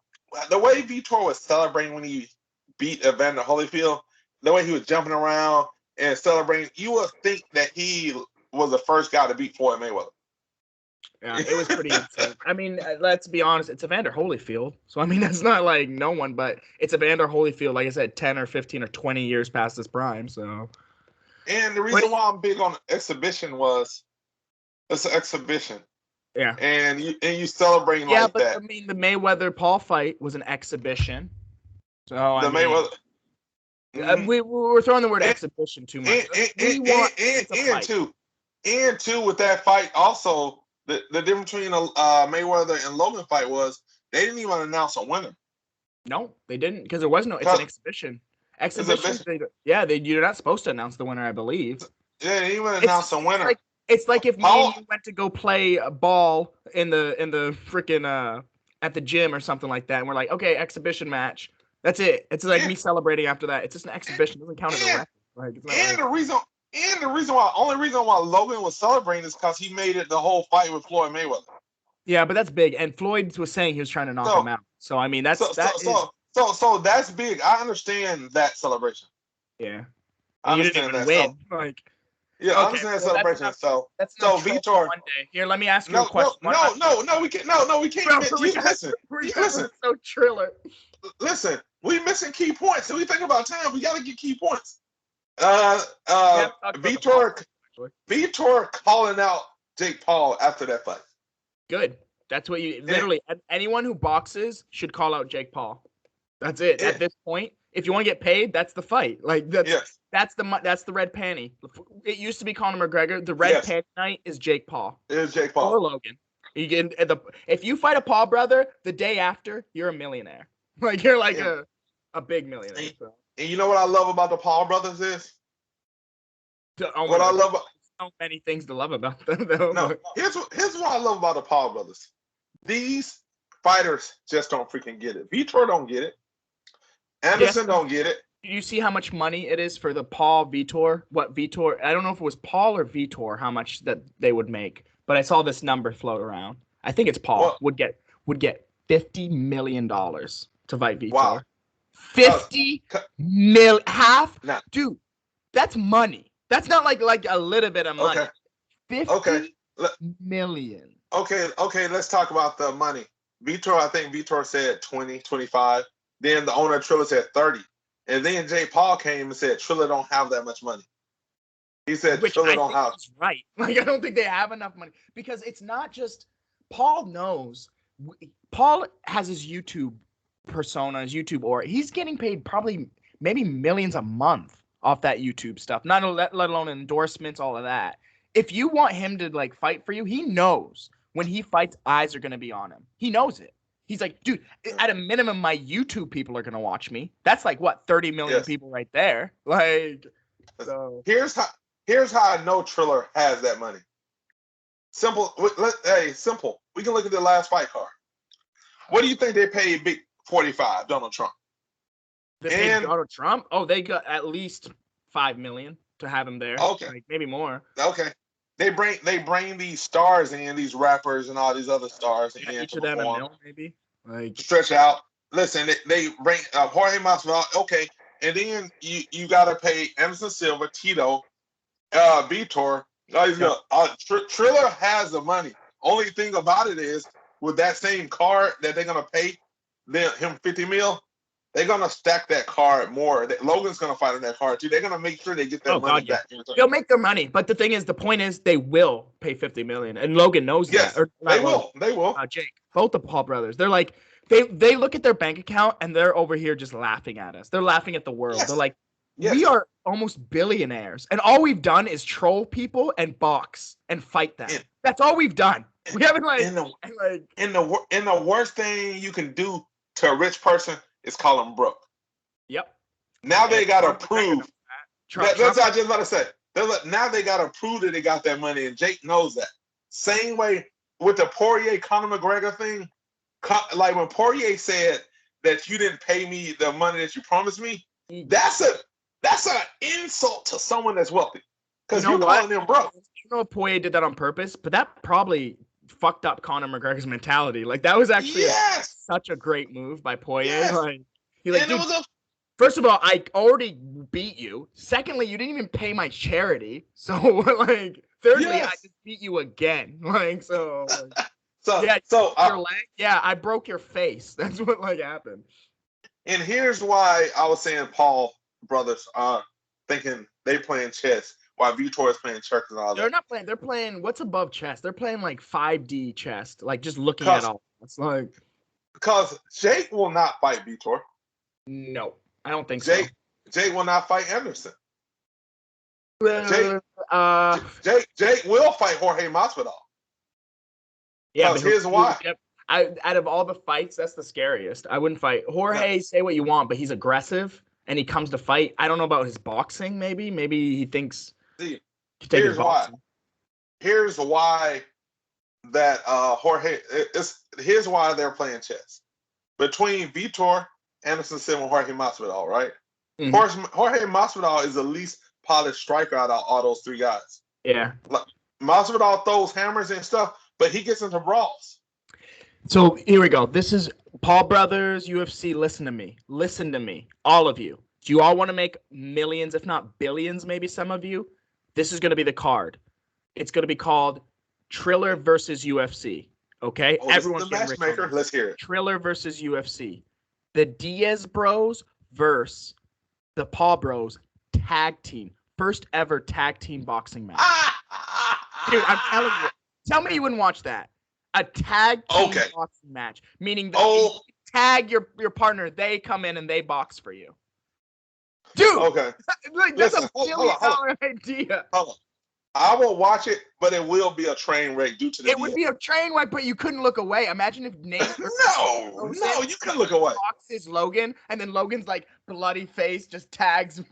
the way Vitor was celebrating when he beat Evander Holyfield, the way he was jumping around and celebrating, you would think that he was the first guy to beat Floyd Mayweather. Yeah, it was pretty insane. I mean, let's be honest, it's Evander Holyfield. So, I mean, it's not like no one, but it's Evander Holyfield, like I said, 10 or 15 or 20 years past his prime. So, and the reason why I'm big on exhibition was it's an exhibition. Yeah. And you celebrating like that. Yeah, but I mean, the Mayweather-Paul fight was an exhibition. So, Mayweather. We're throwing the word exhibition too much. And two, with that fight, also, the difference between Mayweather and Logan fight was they didn't even announce a winner. No, they didn't because there was no. It's an exhibition. Exhibitions. You're not supposed to announce the winner, I believe. Yeah, they even announced the winner. It's like if me and you went to go play a ball in the freaking at the gym or something like that, and we're like, okay, exhibition match. That's it. It's like me celebrating after that. It's just an exhibition. It doesn't count as a record. Like, the only reason why Logan was celebrating is because he made it the whole fight with Floyd Mayweather. Yeah, but that's big. And Floyd was saying he was trying to knock him out. So I mean, that's that's big. I understand that celebration. Yeah, I understand that. Win. Like, yeah, I understand that celebration. That's Vitor. One day. Here, let me ask you a question. No, we can't. No, we can't. Listen. So Triller. Listen, we missing key points. So we think about time. We got to get key points. Vitor calling out Jake Paul after that fight. Good. That's what you literally. Anyone who boxes should call out Jake Paul. That's it. At this point, if you want to get paid, that's the fight. Like that's the red panty. It used to be Conor McGregor. The red panty night is Jake Paul. It is Jake Paul or Logan. You get if you fight a Paul brother, the day after you're a millionaire. Like you're like a big millionaire. And you know what I love about the Paul brothers is? I love so many things to love about them though. No, here's what I love about the Paul brothers. These fighters just don't freaking get it. Vitor don't get it. Anderson don't get it. Do you see how much money it is for the Paul Vitor? What Vitor? I don't know if it was Paul or Vitor how much that they would make, but I saw this number float around. I think it's Paul would get $50 million to fight Vitor. Wow. 50 mil half? Nah. Dude, that's money. That's not like a little bit of money. Okay. 50 million. Okay, let's talk about the money. I think Vitor said 20, 25. Then the owner of Triller said 30. And then Jake Paul came and said Triller don't have that much money. He said Triller don't have. Right. Like I don't think they have enough money because it's not just Paul knows. Paul has his YouTube persona, his YouTube aura. He's getting paid probably maybe millions a month off that YouTube stuff. Not let alone endorsements, all of that. If you want him to like fight for you, he knows when he fights, eyes are gonna be on him. He knows it. He's like, dude, at a minimum, my YouTube people are gonna watch me. That's like what 30 million people right there. Like, so here's how I know Triller has that money. Simple. Simple. We can look at the last fight card. What do you think they paid Big 45 Donald Trump? They paid Donald Trump? Oh, they got at least $5 million to have him there. Okay, like maybe more. Okay. They bring these stars in, these rappers and all these other stars in each of them $1 million, maybe. Like stretch out. Listen, they bring Jorge Masvidal. Okay, and then you gotta pay Anderson Silva, Tito, Vitor. Triller has the money. Only thing about it is with that same card that they're gonna pay him $50 million. They're gonna stack that card more. Logan's gonna fight on that card too. They're gonna make sure they get that money back. They'll make their money, but the point is, they will pay $50 million, and Logan knows that. Or they will. They will. Jake, both the Paul brothers. They're like, they look at their bank account and they're over here just laughing at us. They're laughing at the world. They're like, we are almost billionaires, and all we've done is troll people and box and fight them. That's all we've done. We haven't the worst thing you can do to a rich person is call them broke. Yep. Now they got to prove. That's what I was just about to say. Now they got to prove that they got that money, and Jake knows that. Same way with the Poirier-Conor McGregor thing. Like when Poirier said that you didn't pay me the money that you promised me, that's an insult to someone that's wealthy. Because you're calling them broke. You know Poirier did that on purpose, but that probably fucked up Conor McGregor's mentality. Like that was actually such a great move by Poirier. Yes. First of all, I already beat you. Secondly, you didn't even pay my charity. So like, thirdly, I just beat you again. Like so. Your leg. Yeah, I broke your face. That's what happened. And here's why I was saying Paul brothers are thinking they playing chess while Vitor is playing checkers and all that. They're not playing. They're playing what's above chess. They're playing like 5D chess, like just looking at all. It's like because Jake will not fight Vitor. No, I don't think so. Jake will not fight Anderson. Jake will fight Jorge Masvidal. Yeah, but here's why. Out of all the fights, that's the scariest. I wouldn't fight Jorge. Say what you want, but he's aggressive and he comes to fight. I don't know about his boxing. Maybe he thinks See, he take his boxing. Here's why that Jorge. Here's why they're playing chess between Vitor, Anderson Silva, and Jorge Masvidal. Right? Mm-hmm. Jorge Masvidal is the least polished striker out of all those three guys. Yeah. Masvidal throws hammers and stuff, but he gets into brawls. So here we go. This is Paul Brothers, UFC. Listen to me. All of you. Do you all want to make millions, if not billions, maybe some of you? This is going to be the card. It's going to be called Triller versus UFC. Okay? Everyone's the matchmaker. Let's hear it. Triller versus UFC. The Diaz Bros versus the Paul Bros tag team. First ever tag team boxing match. Dude, I'm telling you. Tell me you wouldn't watch that. A tag team boxing match. Meaning that you tag your partner, they come in and they box for you. Dude, that's a $1 billion idea. Hold on. I will watch it, but it will be a train wreck due to the. It would be a train wreck, but you couldn't look away. Imagine if Nate. No, you couldn't look away. Boxes Logan, and then Logan's like bloody face just tags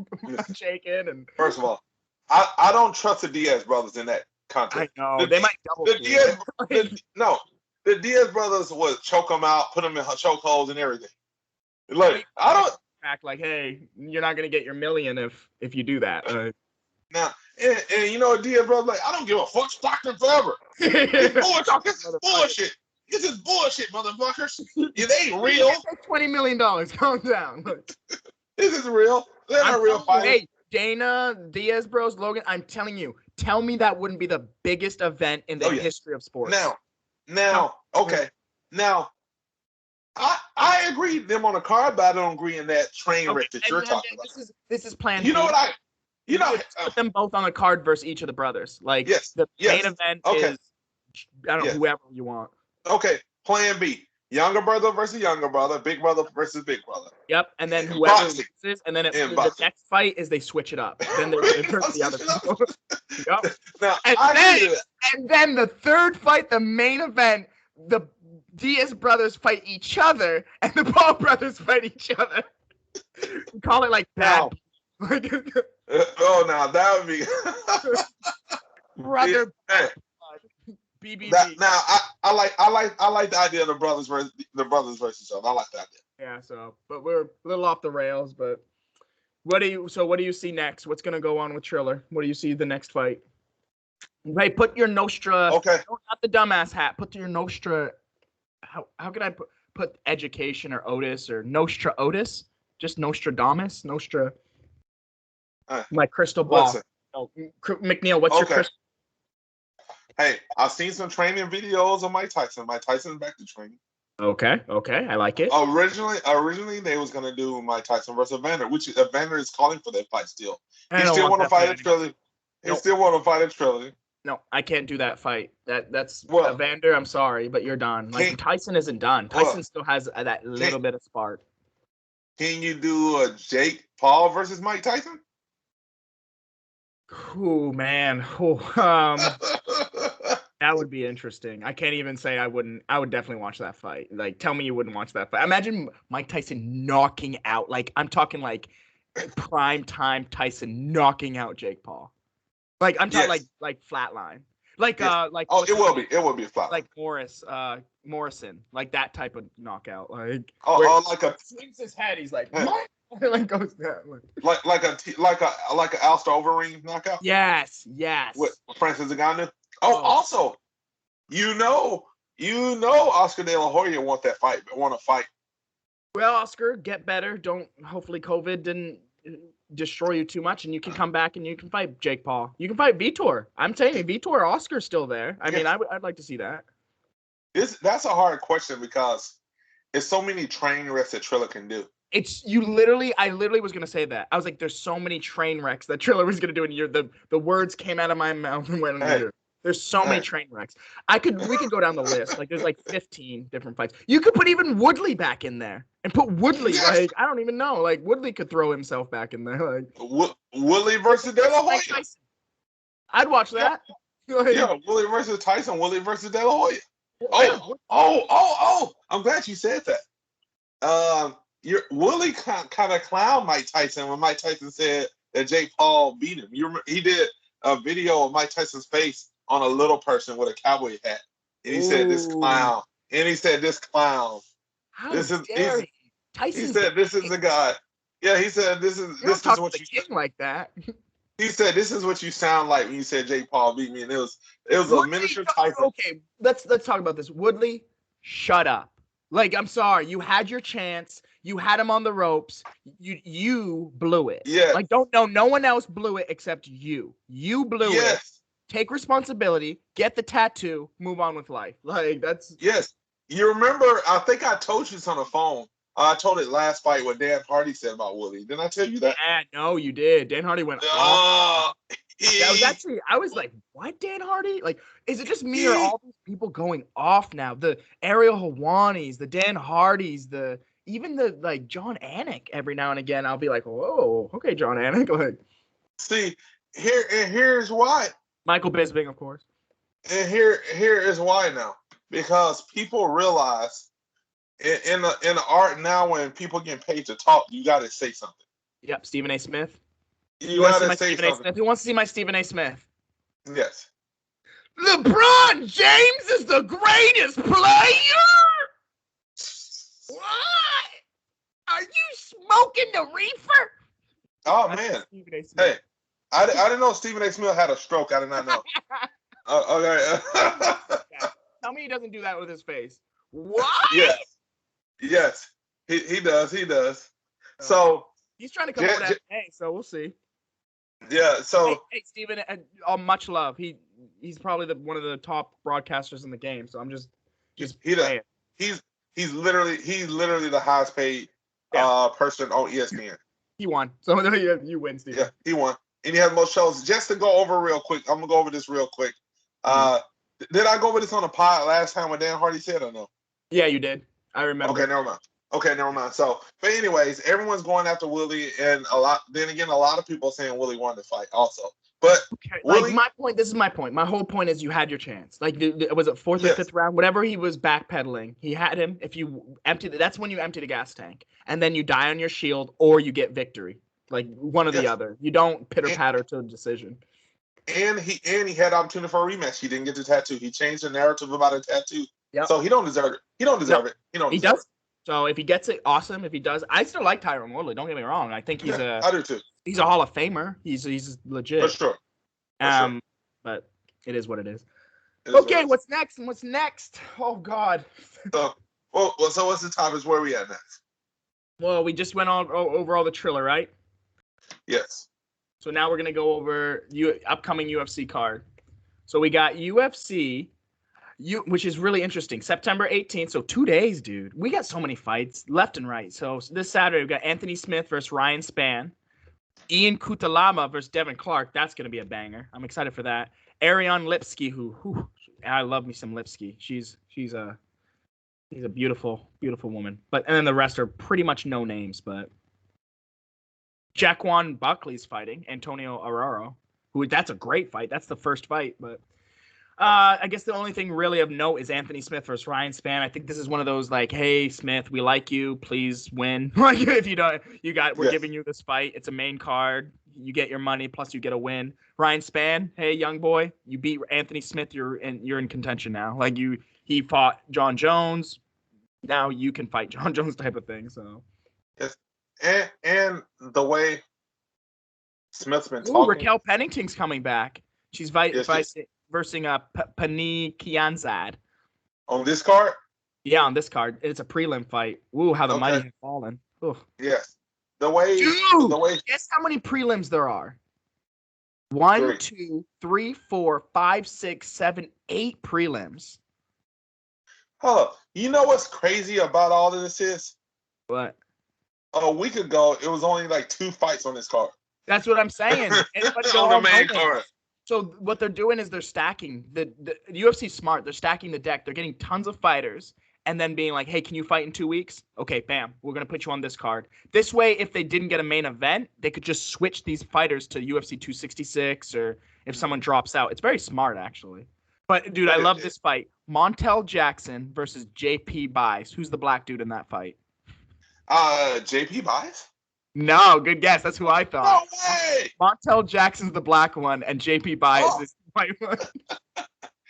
Jake in. And first of all, I don't trust the Diaz brothers in that context. I know they might double. The Diaz brothers would choke them out, put them in chokeholds and everything. Like I don't act like, hey, you're not gonna get your million if you do that. Now, and you know, Diaz brother, like I don't give a fuck, Stockton forever. This is bullshit. This is bullshit, motherfuckers. It ain't real. $20 million. Calm down. This is real. They're not real fighters. Hey, Dana, Diaz Bros, Logan, I'm telling you, tell me that wouldn't be the biggest event in the history of sports. Now, I agree with them on the card, but I don't agree in that train wreck that you're talking about. This is planned. You know put them both on the card versus each of the brothers. Like the main event is whoever you want. Okay, plan B. Younger brother versus younger brother, big brother versus big brother. Yep, and then whoever loses, and then the next fight is they switch it up. Then they hurt the other people. Yep. Now, and then the third fight, the main event, the Diaz brothers fight each other, and the Paul brothers fight each other. We call it like that. Now that would be brother. Hey. BBB. Now I like the idea of the brothers versus each other. I like that idea. Yeah. So, but we're a little off the rails. But what do you see next? What's gonna go on with Triller? What do you see the next fight? Hey, put your Nostra. Okay. Not the dumbass hat. Put your Nostra. How can I put education or Otis or Nostra Otis? Just Nostradamus. Nostra. My crystal ball. McNeil, what's your crystal? Hey, I've seen some training videos of Mike Tyson. Mike Tyson's back to training. Okay, I like it. Originally they was gonna do Mike Tyson versus Evander, which Evander is calling for that fight still. He still want to fight a trilogy. He still want to fight a trilogy. No, I can't do that fight. That's Evander. I'm sorry, but you're done. Like Tyson isn't done. Tyson still has that little bit of spark. Can you do a Jake Paul versus Mike Tyson? Oh man, that would be interesting. I can't even say I wouldn't. I would definitely watch that fight. Like, tell me you wouldn't watch that fight. Imagine Mike Tyson knocking out. Like, I'm talking like prime time Tyson knocking out Jake Paul. Like, I'm talking like flatline. Like it will be a flatline. Like Morrison, like that type of knockout. Like like a swings his head. He's like. What? Like goes down. Like a Alistair Overeem knockout. Yes. With Francis Ngannou. Also, you know, Oscar De La Hoya want to fight. Well, Oscar, get better. Hopefully COVID didn't destroy you too much, and you can come back and you can fight Jake Paul. You can fight Vitor. I'm telling you, Vitor, Oscar's still there. I mean, I'd like to see that. That's a hard question because there's so many train wrecks that Triller can do. I literally was gonna say that. I was like, there's so many train wrecks that Triller was gonna do, and the words came out of my mouth and went under. There's so many train wrecks. We could go down the list. Like, there's like 15 different fights. You could put even Woodley back in there and put Woodley. Yes. Like, I don't even know. Like, Woodley could throw himself back in there. Like Woodley versus De La Hoya. I'd watch that. Yeah, Woodley versus Tyson. Woodley versus De La Hoya. I'm glad you said that. Your Willie kind of clowned Mike Tyson when Mike Tyson said that Jake Paul beat him. You remember, he did a video of Mike Tyson's face on a little person with a cowboy hat, and he said, "This clown," and he said, "This clown." How this is dare he? He said, "This is the guy." Yeah, he said, "This is what you king like that." He said, "This is what you sound like when you said Jake Paul beat me," and it was a miniature Tyson. Okay, let's talk about this. Woodley, shut up. Like, I'm sorry, you had your chance. You had him on the ropes. You blew it. Yeah. Like, no one else blew it except you. You blew it. Take responsibility. Get the tattoo. Move on with life. Like, that's. Yes. You remember? I think I told you this on the phone. I told it last fight what Dan Hardy said about Woodley. Didn't I tell you that? Yeah, no, you did. Dan Hardy went off. That was actually, I was like, what, Dan Hardy? Like, is it just me or all these people going off now? The Ariel Helwanis, the Dan Hardys, even the like John Anik every now and again. I'll be like, whoa, okay, John Anik. Like, see, here's why. Michael Bisping, of course. And here is why now. Because people realize in the art now, when people get paid to talk, you got to say something. Yep, Stephen A. Smith. You got to say Stephen A. Smith. Who wants to see my Stephen A. Smith? Yes. LeBron James is the greatest player. What? Are you smoking the reefer? Oh man. Hey, I didn't know Stephen A. Smith had a stroke. I did not know. Okay. Tell me he doesn't do that with his face. What? Yes. He does. So he's trying to come over to MMA, so we'll see. Yeah. So hey Stephen, much love. He's probably one of the top broadcasters in the game. So I'm just saying. He's literally the highest paid person on ESPN. He won. So you win, Stephen. Yeah, he won. And he has most shows. Just to go over real quick, I'm gonna go over this real quick. Did I go over this on the pod last time when Dan Hardy said or no? Yeah, you did. I remember. Okay, never mind. So, but anyways, everyone's going after Willie, and a lot of people saying Willie won the fight also. But Willie, like this is my point. My whole point is you had your chance. Like, was it fourth or fifth round? Whatever he was backpedaling, he had him. If you that's when you empty the gas tank, and then you die on your shield, or you get victory. Like one or the other. You don't pitter patter to a decision. And he had opportunity for a rematch. He didn't get the tattoo. He changed the narrative about a tattoo. Yep. So he don't deserve it. He deserve it. So if he gets it, awesome. If he does, I still like Tyron Woodley. Don't get me wrong. I think he's I do too. He's a Hall of Famer. He's legit. For sure. But it is what it is. Okay, what's next? Oh God. So what's the topic? Where are we at next? Well, we just went over all the Triller, right? Yes. So now we're gonna go over upcoming UFC card. So we got UFC. Which is really interesting. September 18th, so 2 days, dude. We got so many fights left and right. So this Saturday, we got Anthony Smith versus Ryan Spann. Ian Kutalama versus Devin Clark. That's going to be a banger. I'm excited for that. Ariane Lipski, who I love me some Lipski. She's a beautiful, beautiful woman. And then the rest are pretty much no names, but Jaquan Buckley's fighting Antonio Arroyo, that's a great fight. That's the first fight, but I guess the only thing really of note is Anthony Smith versus Ryan Spann. I think this is one of those like, hey Smith, we like you, please win. Like if you don't, we're giving you this fight. It's a main card. You get your money plus you get a win. Ryan Spann, hey young boy, you beat Anthony Smith. You're in contention now. Like he fought John Jones. Now you can fight John Jones type of thing. So yes, and the way Smith's been talking. Raquel Pennington's coming back. She's versing Pani Kianzad. On this card? Yeah, on this card. It's a prelim fight. Ooh, how the mighty have fallen. Ooh. Yes. Guess how many prelims there are? 1, 2, 3, 4, 5, 6, 7, 8 prelims. Oh, you know what's crazy about all of this is? What? A week ago, it was only like 2 fights on this card. That's what I'm saying. On the main card. So what they're doing is they're stacking the UFC's smart. They're stacking the deck. They're getting tons of fighters and then being like, hey, can you fight in 2 weeks? Okay, bam. We're going to put you on this card. This way, if they didn't get a main event, they could just switch these fighters to UFC 266 or if someone drops out. It's very smart, actually. But, dude, I love this fight. Montel Jackson versus JP Buys. Who's the black dude in that fight? JP Buys? No, good guess. That's who I thought. No way! Montel Jackson's the black one, and JP Buys Oh. is the white one.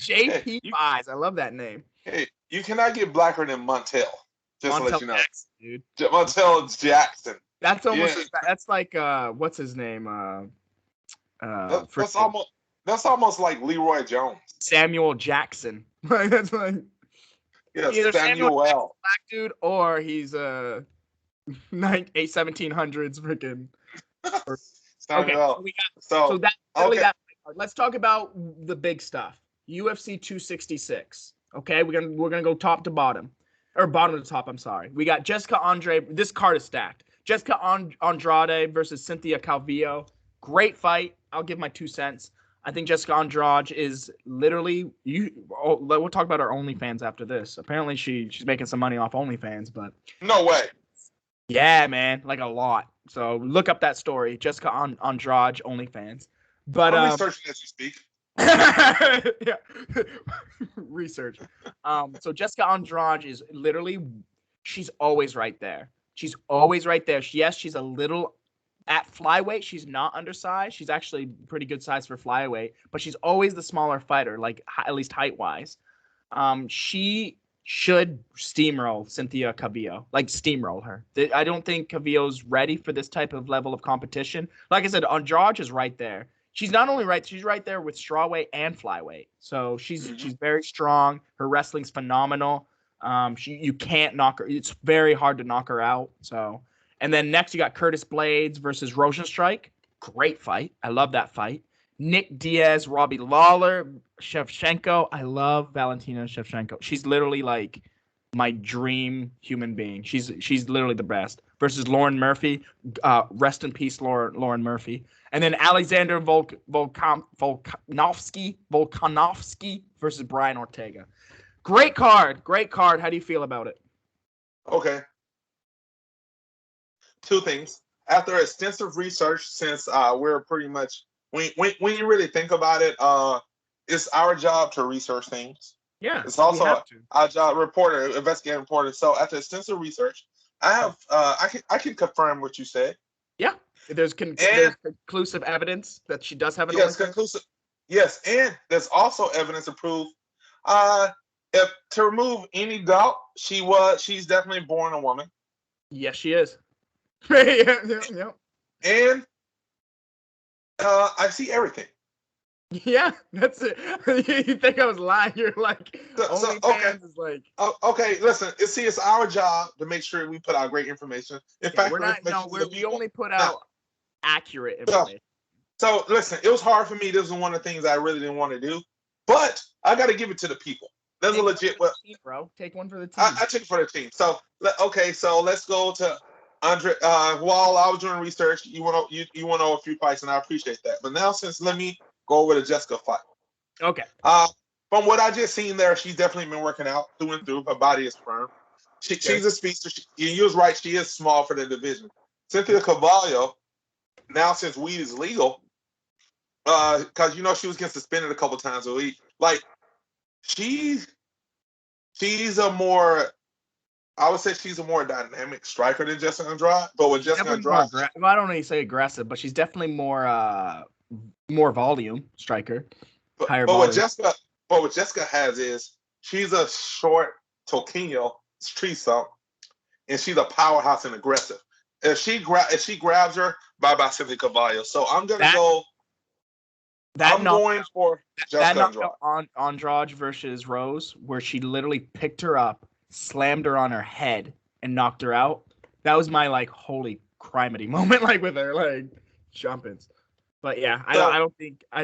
JP Buys. I love that name. Hey, you cannot get blacker than Montel. Just to let you know. Jackson, dude. Montel Jackson. That's almost. That's like what's his name? That's almost like Leroy Jones. Samuel Jackson. That's like. Yeah, either Samuel black dude, or he's 1700s freaking. Samuel. Okay, so that. Let's talk about the big stuff. UFC 266. Okay, we're gonna go top to bottom, or bottom to top. I'm sorry. We got Jessica Andrade. This card is stacked. Jessica Andrade versus Cynthia Calvillo. Great fight. I'll give my 2 cents. I think Jessica Andrade is literally we'll talk about our OnlyFans after this. Apparently she's making some money off OnlyFans, but no way. Yeah, man, like a lot. So look up that story, Jessica Andrade OnlyFans. But I'm researching as you speak. Yeah, research. So Jessica Andrade is literally, she's always right there. She's always right there. Yes, she's a little. At flyweight, she's not undersized. She's actually pretty good size for flyweight, but she's always the smaller fighter, like at least height-wise. She should steamroll Cynthia Calvillo, like steamroll her. I don't think Calvillo's ready for this type of level of competition. Like I said, Andrade is right there. She's not only right, she's right there with strawweight and flyweight. So she's very strong. Her wrestling's phenomenal. You can't knock her. It's very hard to knock her out. So. And then next you got Curtis Blades versus Rosenstrike. Great fight. I love that fight. Nick Diaz, Robbie Lawler, Shevchenko. I love Valentina Shevchenko. She's literally like my dream human being. She's literally the best. Versus Lauren Murphy. Rest in peace, Lauren Murphy. And then Alexander Volkanovski versus Brian Ortega. Great card. How do you feel about it? Okay. 2 things. After extensive research, since we're pretty much when you really think about it, it's our job to research things. Yeah, it's also our job, investigating reporter. So after extensive research, I have I can confirm what you said. Yeah, there's conclusive evidence that she does have an conclusive. Yes, and there's also evidence to prove. If to remove any doubt, she's definitely born a woman. Yes, she is. Yeah. And I see everything. Yeah, that's it. You think I was lying? You're like, OnlyFans is like. Okay, listen. It's our job to make sure we put out great information. In fact, we only put out accurate information. So listen, it was hard for me. This was one of the things I really didn't want to do, but I got to give it to the people. That's a legit. Team, bro. Take one for the team. I took it for the team. So let's go to. Andre, while I was doing research, you want to know a few fights, and I appreciate that. But now, let me go over the Jessica fight. Okay. From what I just seen there, she's definitely been working out through and through. Her body is firm. She's a speedster. You was right. She is small for the division. Cynthia Calvillo, now since weed is legal, because she was getting suspended a couple times a week. Like she's a more. I would say she's a more dynamic striker than Jessica Andrade, but with Jessica Andrade, I don't really say aggressive, but she's definitely more volume striker. But what Jessica has is she's a short Toquinho tree stump, and she's a powerhouse and aggressive. If she grabs her, bye Cynthia Calvillo. So I'm gonna go. Going for Jessica Andrade. Andrade versus Rose, where she literally picked her up, slammed her on her head, and knocked her out. That was my like holy criminy moment, like with her like jumpings. But yeah, I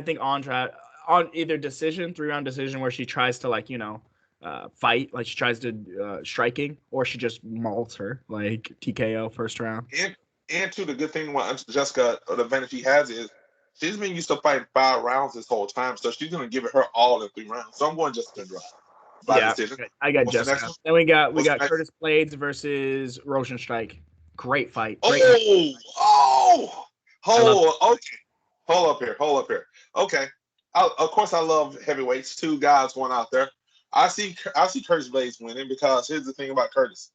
think Andrade on either decision, 3-round decision, where she tries to like fight, like she tries to striking, or she just mauls her like TKO first round. And the good thing with Jessica, the advantage she has is she's been used to fighting 5 rounds this whole time, so she's gonna give it her all in 3 rounds. So I'm going Jessica Andrade. I got Jessica. Then we got Curtis Blades versus Rosenstrike. Great fight. Okay. Hold up here. Okay. Of course, I love heavyweights. 2 guys, 1 out there. I see Curtis Blades winning because here's the thing about Curtis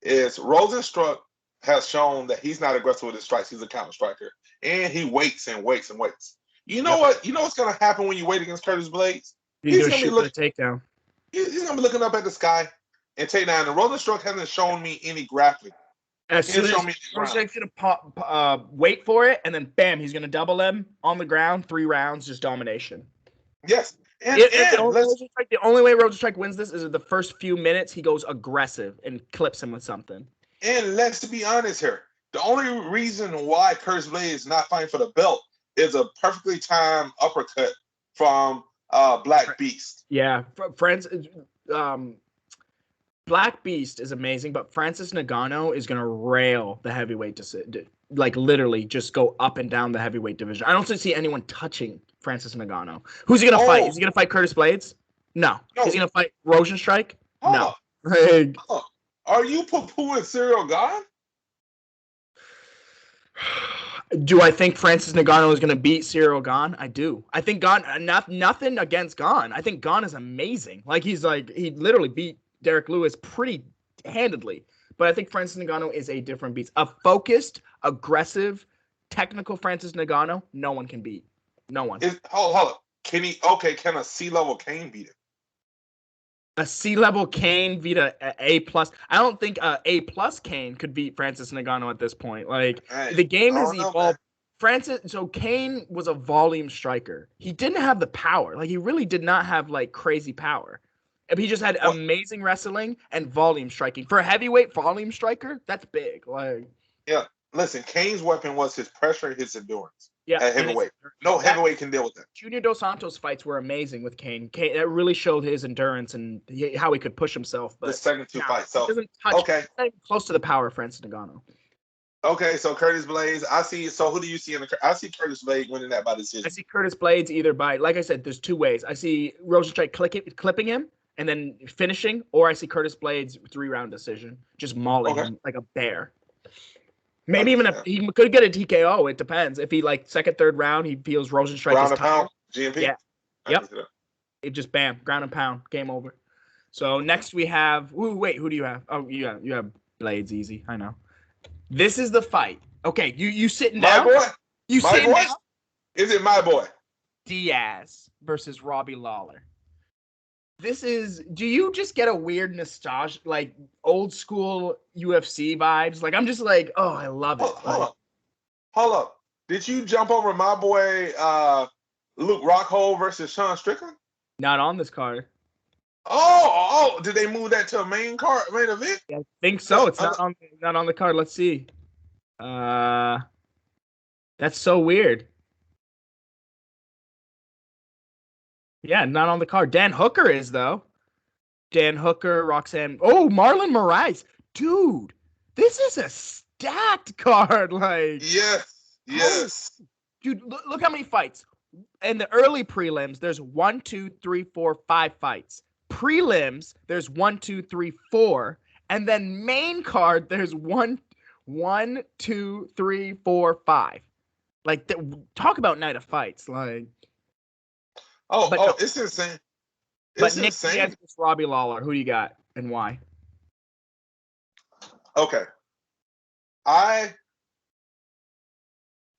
is Rosenstruck has shown that he's not aggressive with his strikes. He's a counter striker, and he waits and waits and waits. You know what? You know what's gonna happen when you wait against Curtis Blades? He's gonna shoot for the takedown. He's gonna be looking up at the sky and take down. And Rosenstruck hasn't shown me any grappling. As soon as Rosenstruck's gonna wait for it, and then bam, he's gonna double him on the ground. 3 rounds, just domination. Yes. The only way Rosenstruck wins this is the first few minutes he goes aggressive and clips him with something. And let's be honest here. The only reason why Curtis Blades is not fighting for the belt is a perfectly timed uppercut from Black Beast. Yeah, Black Beast is amazing, but Francis Ngannou is gonna rail the heavyweight like literally just go up and down the heavyweight division. I don't see anyone touching Francis Ngannou. Who's he gonna fight? Is he gonna fight Curtis Blades? No. Is he gonna fight Rosenstruck? No. Are you poo-pooing Cyril Gane? Do I think Francis Ngannou is going to beat Cyril Gane? I do. I think Gane, nothing against Gane. I think Gane is amazing. He literally beat Derek Lewis pretty handedly. But I think Francis Ngannou is a different beast. A focused, aggressive, technical Francis Ngannou, no one can beat. No one. Hold on. Can a C-level Kane beat him? A C-level Kane beat a A+. I don't think a A+ Kane could beat Francis Ngannou at this point. The game has evolved. Kane was a volume striker. He didn't have the power. He really did not have crazy power. He just had amazing wrestling and volume striking. For a heavyweight volume striker, that's big. Yeah. Listen, Kane's weapon was his pressure and his endurance. Yeah, at heavyweight. No heavyweight can deal with that. Junior Dos Santos fights were amazing with Kane. That really showed his endurance and how he could push himself. But the second 2 fights. So doesn't touch, not even close to the power of Francis Ngannou. Okay, so Curtis Blades. So who do you see I see Curtis Blades winning that by decision. I see Curtis Blades either by, like I said, there's 2 ways. I see Rosenstruck clipping him and then finishing, or I see Curtis Blades 3-round decision, just mauling him like a bear. Maybe even if he could get a TKO, it depends. If he second, 3rd round, he feels Rosenstruck ground and pound, GMP. Yeah. Yep. It just bam, ground and pound, game over. So next we have. Who do you have? Oh, you have Blades, easy. I know. This is the fight. Okay, you sitting down? My boy. You sitting down? Is it my boy? Diaz versus Robbie Lawler. This is. Do you just get a weird nostalgia, old school UFC vibes? I'm just oh, I love it. Hold up. Did you jump over my boy Luke Rockhold versus Sean Strickland? Not on this card. Oh! Did they move that to a main event? Yeah, I think so. It's not on the card. Let's see. That's so weird. Yeah, not on the card. Dan Hooker is, though. Dan Hooker, Roxanne. Oh, Marlon Moraes. Dude, this is a stacked card. Yes. Dude, look how many fights. In the early prelims, there's 1, 2, 3, 4, 5 fights. Prelims, there's 1, 2, 3, 4. And then main card, there's 1, 2, 3, 4, 5. Talk about night of fights. It's insane. But Nick Diaz versus Robbie Lawler. Who do you got and why? Okay. Let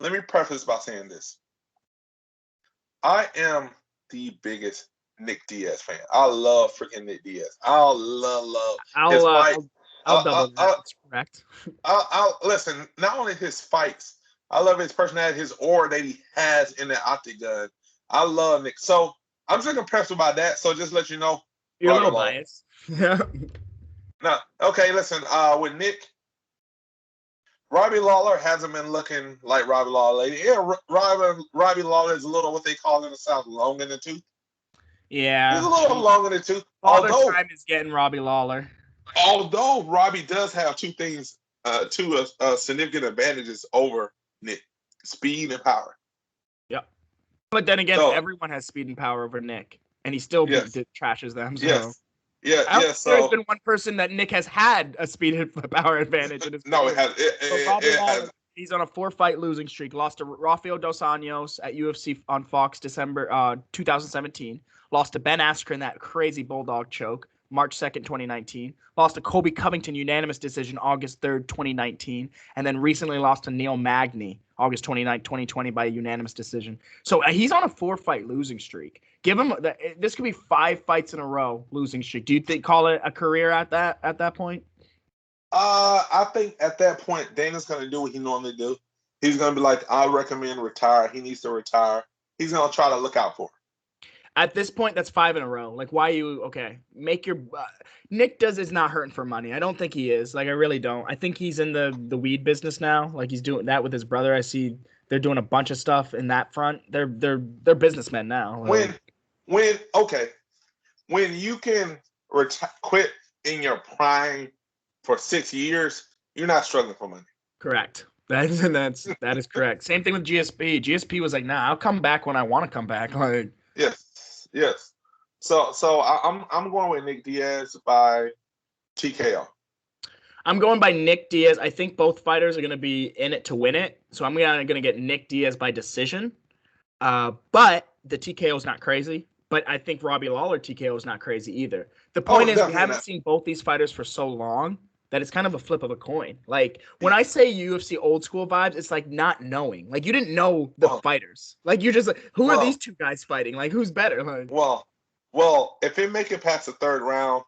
me preface by saying this. I am the biggest Nick Diaz fan. I love freaking Nick Diaz. I love his fights. I'll double that. That's correct. I'll listen. Not only his fights, I love his personality, his aura that he has in the octagon. I love Nick. So I'm just impressed about that. So just let you know. You're a little biased. Yeah. No. Okay, listen. With Nick, Robbie Lawler hasn't been looking like Robbie Lawler lately. Yeah, Robbie Lawler is a little what they call in the South long in the tooth. Yeah. He's a little long in the tooth. Father Time is getting Robbie Lawler. Although Robbie does have 2 things, 2 significant advantages over Nick: speed and power. Yep. But then again, everyone has speed and power over Nick, and he still trashes them. So. Yes. There's been one person that Nick has had a speed and power advantage in his No, it has. Robbie Lawler, he's on a 4-fight losing streak. Lost to Rafael Dos Anjos at UFC on Fox December 2017. Lost to Ben Askren, that crazy bulldog choke, March 2nd, 2019. Lost to Colby Covington, unanimous decision, August 3rd, 2019. And then recently lost to Neil Magny, August 29th, 2020 by a unanimous decision. So he's on a 4-fight losing streak. Give him this could be 5 fights in a row losing streak. Do you call it a career at that point? I think at that point, Dana's going to do what he normally do. He's going to be like, I recommend retire. He needs to retire. He's going to try to look out for him. At this point, that's 5 in a row. Like, why make your Nick is not hurting for money. I don't think he is. Like, I really don't. I think he's in the weed business now. Like, he's doing that with his brother. I see they're doing a bunch of stuff in that front. They're businessmen now. Like, when you can quit in your prime for 6 years, you're not struggling for money. Correct. That is correct. Same thing with GSP. GSP was like, nah, I'll come back when I want to come back. Like, yes. So I'm going with Nick Diaz by TKO. I'm going by Nick Diaz. I think both fighters are going to be in it to win it. So I'm going to get Nick Diaz by decision. But the TKO is not crazy. But I think Robbie Lawler TKO is not crazy either. The point is we haven't seen both these fighters for so long that it's kind of a flip of a coin. Like, when I say UFC old school vibes, it's like not knowing. Like, you didn't know the fighters. Like, you're just like, who are these two guys fighting? Like, who's better? Like, well, if it make it past the 3rd round,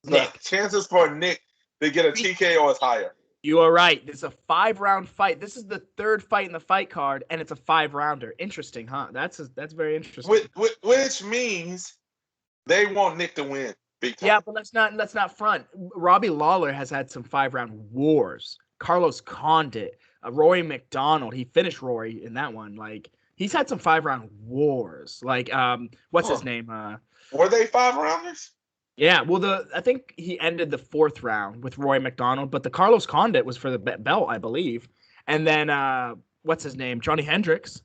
the chances for Nick to get a TKO is higher. You are right. It's a 5-round fight. This is the 3rd fight in the fight card, and it's a 5-rounder. Interesting, huh? That's very interesting. Which means they want Nick to win. Yeah, but let's not front. Robbie Lawler has had some 5-round wars. Carlos Condit, Rory McDonald. He finished Rory in that one. Like, he's had some 5-round wars. Like, what's his name? Were they 5-rounders? Yeah, well, I think he ended the 4th round with Roy McDonald, but the Carlos Condit was for the belt, I believe. And then what's his name? Johnny Hendricks.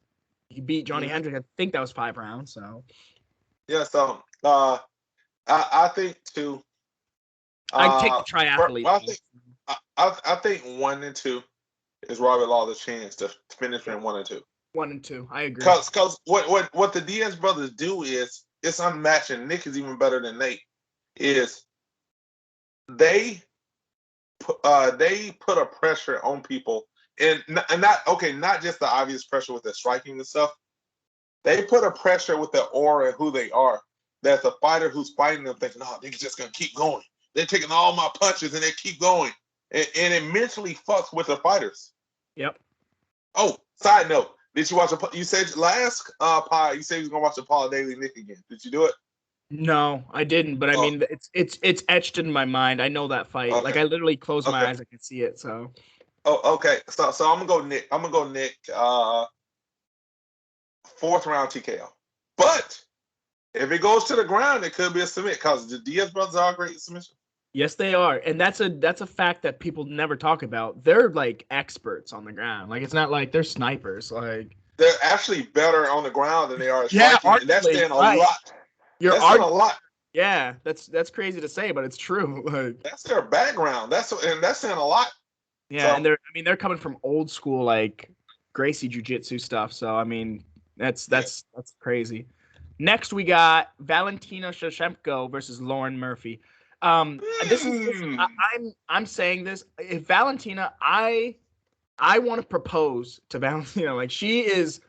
He beat Johnny Hendricks. I think that was 5 rounds. So yeah, so I think too. I take the triathlete. I think 1 and 2 is Robert Lawler's chance to finish in 1 and 2. 1 and 2, I agree. Because what the Diaz brothers do is it's unmatched, and Nick is even better than Nate. Is they put a pressure on people, and not just the obvious pressure with the striking and stuff. They put a pressure with their aura and who they are. That the fighter who's fighting them thinking, oh, they're just gonna keep going. They're taking all my punches and they keep going, and it mentally fucks with the fighters. Yep. Oh, side note, did you watch you said last pod you said you was gonna watch the Paula Daly Nick again? Did you do it? No, I didn't, but I mean, it's etched in my mind. I know that fight. Okay. Like, I literally close my eyes, I can see it. So. Oh, okay. So I'm gonna go Nick. 4th round TKO. But if it goes to the ground, it could be a submit because the Diaz brothers are great submission. Yes, they are, and that's a fact that people never talk about. They're like experts on the ground. Like, it's not like they're snipers. Like, they're actually better on the ground than they are. And that's saying a lot. That's saying a lot. Yeah, that's crazy to say, but it's true. Like, that's their background. That's saying a lot. Yeah, so, and they're coming from old school like Gracie jiu-jitsu stuff. So I mean, that's crazy. Next, we got Valentina Shevchenko versus Lauren Murphy. I'm saying this. If Valentina, I want to propose to Valentina. Like, she's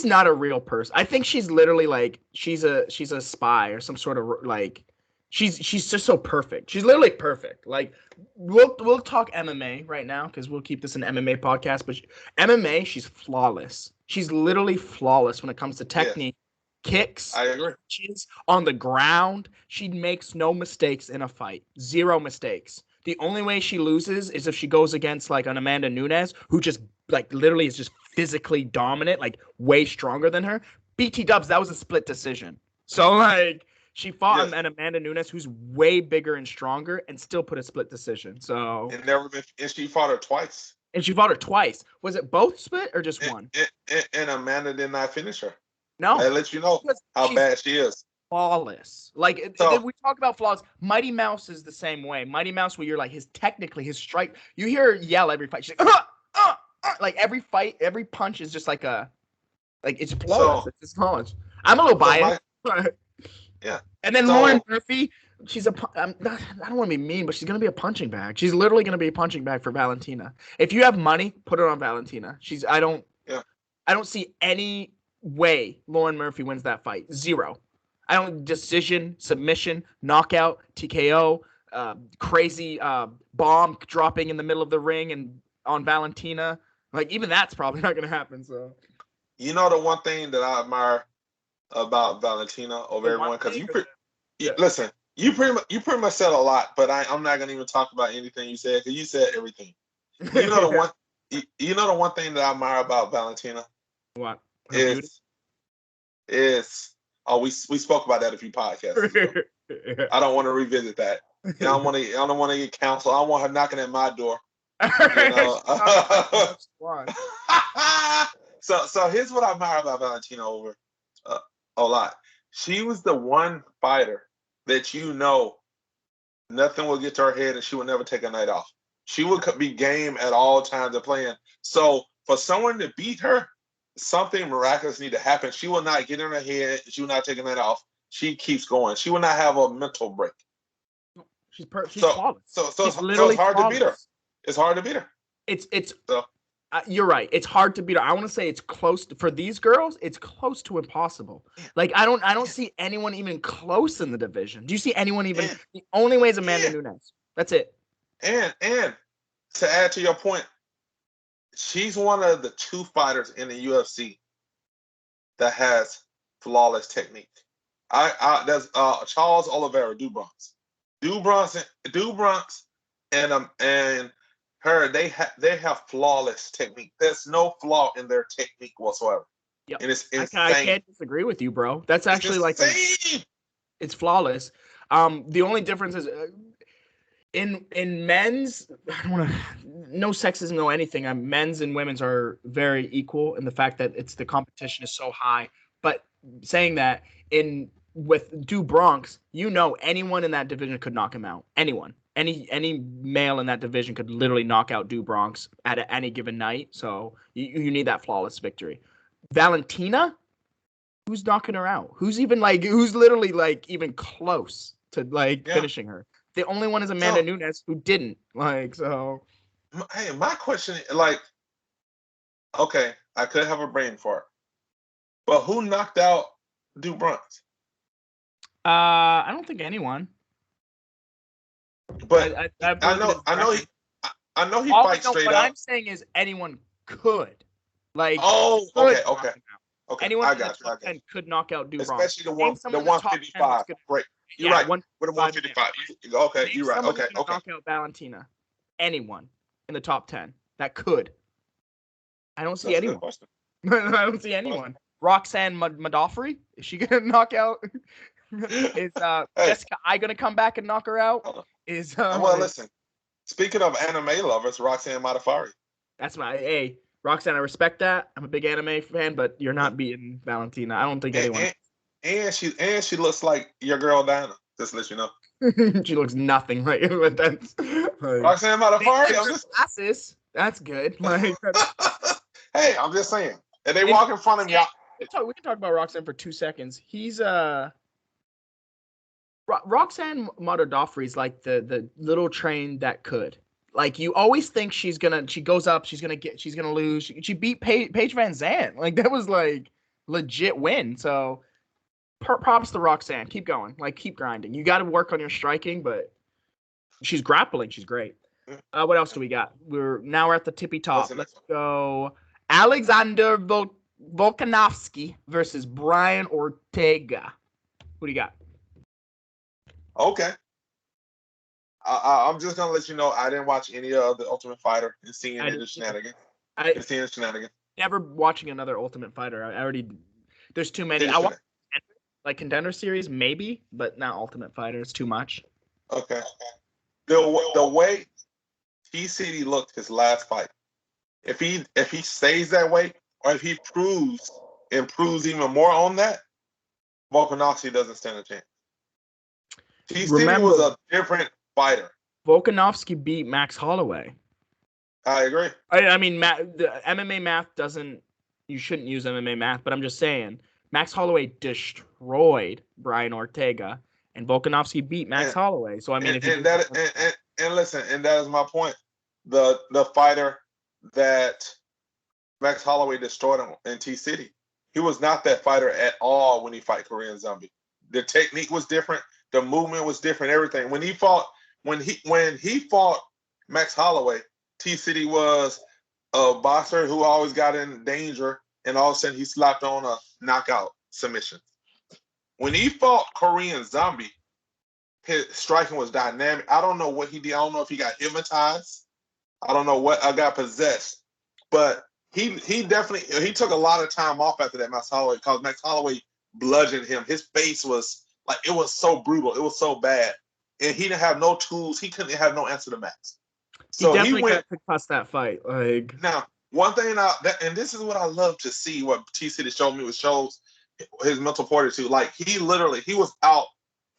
not a real person. I think she's literally like she's a spy or some sort of like she's just so perfect. She's literally perfect. Like, we'll talk MMA right now because we'll keep this an MMA podcast. But MMA, she's flawless. She's literally flawless when it comes to technique, kicks, I agree. She's on the ground. She makes no mistakes in a fight. 0 mistakes. The only way she loses is if she goes against like an Amanda Nunes, who just like literally is just physically dominant, like way stronger than her. BT Dubs, that was a split decision. So like she fought an Amanda Nunes who's way bigger and stronger and still put a split decision. So and she fought her twice. And she fought her twice. Was it both split or just one? And Amanda did not finish her. No. That lets you know how bad she is. Flawless. Like, if we talk about flaws, Mighty Mouse is the same way. Mighty Mouse, where you're like, his strike, you hear her yell every fight. She's like, like every fight, every punch is just like it's flawless. It's just flawless. I'm a little biased. Yeah. And then Lauren Murphy, she's I don't want to be mean, but she's going to be a punching bag. She's literally going to be a punching bag for Valentina. If you have money, put it on Valentina. I don't see any way Lauren Murphy wins that fight. Zero. I don't decision, submission, knockout, TKO, crazy bomb dropping in the middle of the ring and on Valentina. Like, even that's probably not going to happen. So, you know, the one thing that I admire about Valentina over everyone, because listen, you pretty much said a lot, but I'm not gonna even talk about anything you said because you said everything. You know the one, you know the one thing that I admire about Valentina. What? Is we spoke about that a few podcasts ago. I don't want to revisit that. I don't want to get counseled. I don't want her knocking at my door. You know? So here's what I admire about Valentina over a lot. She was the one fighter that nothing will get to her head and she would never take a night off. She would be game at all times of playing. So for someone to beat her, something miraculous need to happen. She will not get in her head. She will not take a night off. She keeps going. She will not have a mental break. She's flawless. So it's hard to beat her. It's hard to beat her. You're right. It's hard to beat her. I want to say it's close for these girls. It's close to impossible. Like I don't see anyone even close in the division. Do you see anyone even? The only way is Amanda Nunes. That's it. And to add to your point, she's one of the 2 fighters in the UFC that has flawless technique. There's Charles Oliveira, Dubronx, and her. They have flawless technique. There's no flaw in their technique whatsoever. Yep. And it's insane. I can't disagree with you, bro. That's actually it's flawless. The only difference is in men's. I don't want to. No sexism, no anything. Men's and women's are very equal in the fact that the competition is so high. But saying that with Dubronx, anyone in that division could knock him out. Anyone. Any male in that division could literally knock out Dubronx at any given night. So you need that flawless victory. Valentina, who's knocking her out? Who's literally even close to finishing her? The only one is Amanda Nunes who didn't. Hey, my question okay, I could have a brain fart, but who knocked out Dubronx? I don't think anyone. But I know he fights straight what up. I'm saying is anyone could. Okay. Anyone I got you. Could knock out Dubronx. Especially the 155. Great. You're right. With the 155. Okay, you're right. Okay. Knock out Valentina. Anyone in the top 10 that could. I don't see anyone. I don't see anyone. Roxanne Modafferi, is she gonna knock out? Is Jessica I gonna come back and knock her out? Well, listen. Speaking of anime lovers, Roxanne Modafferi. That's Roxanne. I respect that. I'm a big anime fan, but you're not beating Valentina. I don't think anyone. And she looks like your girl Dinah. Just to let you know. She looks nothing like that. Roxanne Modafferi. Glasses. That's good. Hey, I'm just saying. And they walk in front of me. We can talk about Roxanne for 2 seconds. He's Roxanne Modafferi is like the little train that could. Like you always think she goes up, she's gonna lose. She beat Paige Van Zandt. Like that was legit win. So props to Roxanne. Keep going. Keep grinding. You got to work on your striking, but she's grappling. She's great. What else do we got? We're at the tippy top. Let's go. Alexander Volkanovski versus Brian Ortega. What do you got? Okay. I'm just gonna let you know I didn't watch any of the Ultimate Fighter and seeing the shenanigans. Never watching another Ultimate Fighter. There's too many. I watch Contender Series maybe, but not Ultimate Fighter. It's too much. Okay. The way he said he looked his last fight, if he stays that way, or if he improves even more on that, Volkanovski doesn't stand a chance. He said he was a different fighter. Volkanovski beat Max Holloway. I agree. I mean, the MMA math doesn't. You shouldn't use MMA math, but I'm just saying Max Holloway destroyed Brian Ortega, and Volkanovski beat Max Holloway. So I mean, and listen, and that is my point. The fighter that Max Holloway destroyed him in T City, he was not that fighter at all when he fought Korean Zombie. The technique was different, the movement was different, everything. When he fought Max Holloway, T City was a boxer who always got in danger, and all of a sudden he slapped on a knockout submission. When he fought Korean Zombie, his striking was dynamic. I don't know what he did. I don't know if he got hypnotized. I don't know what I got possessed. But he definitely took a lot of time off after that, Max Holloway, because Max Holloway bludgeoned him. His face was like, it was so brutal. It was so bad. And he didn't have no tools. He couldn't have no answer to Max. So he definitely got to cuss that fight. Like, now, one thing and this is what I love to see, what T City showed me, shows his mental fortitude. Like, he was out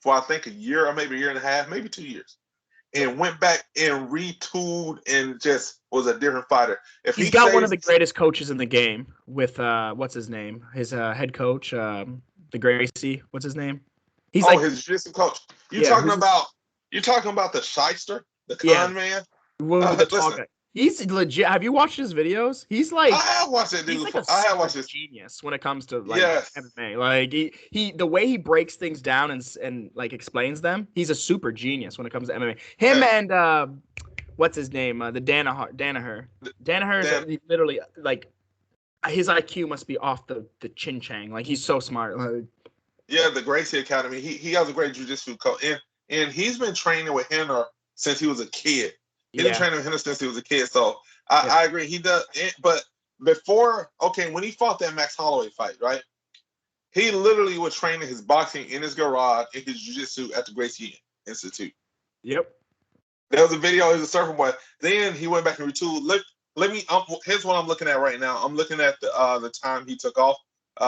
for I think a year or maybe a year and a half, maybe 2 years, and went back and retooled and just was a different fighter. If he's got one of the greatest coaches in the game with what's his name? His head coach, the Gracie. What's his name? He's his jiu-jitsu coach. You're talking about the shyster, the con man. Listen, he's legit. Have you watched his videos? He's like, I have watched it, dude. I have watched this. Genius when it comes to like MMA. Like he the way he breaks things down and like explains them. He's a super genius when it comes to MMA. Him and what's his name? The Danaher. Danaher is literally like, his IQ must be off the chin chang. Like, he's so smart. Like, yeah, the Gracie Academy. He has a great jiu-jitsu coach, and he's been training with Henner since he was a kid. He's been training with Henner since he was a kid. So I agree. He does. But before, when he fought that Max Holloway fight, right? He literally was training his boxing in his garage and his jiu-jitsu at the Gracie Institute. Yep. There was a video. He was a surfer boy. Then he went back and retooled. Here's what I'm looking at right now. I'm looking at the time he took off.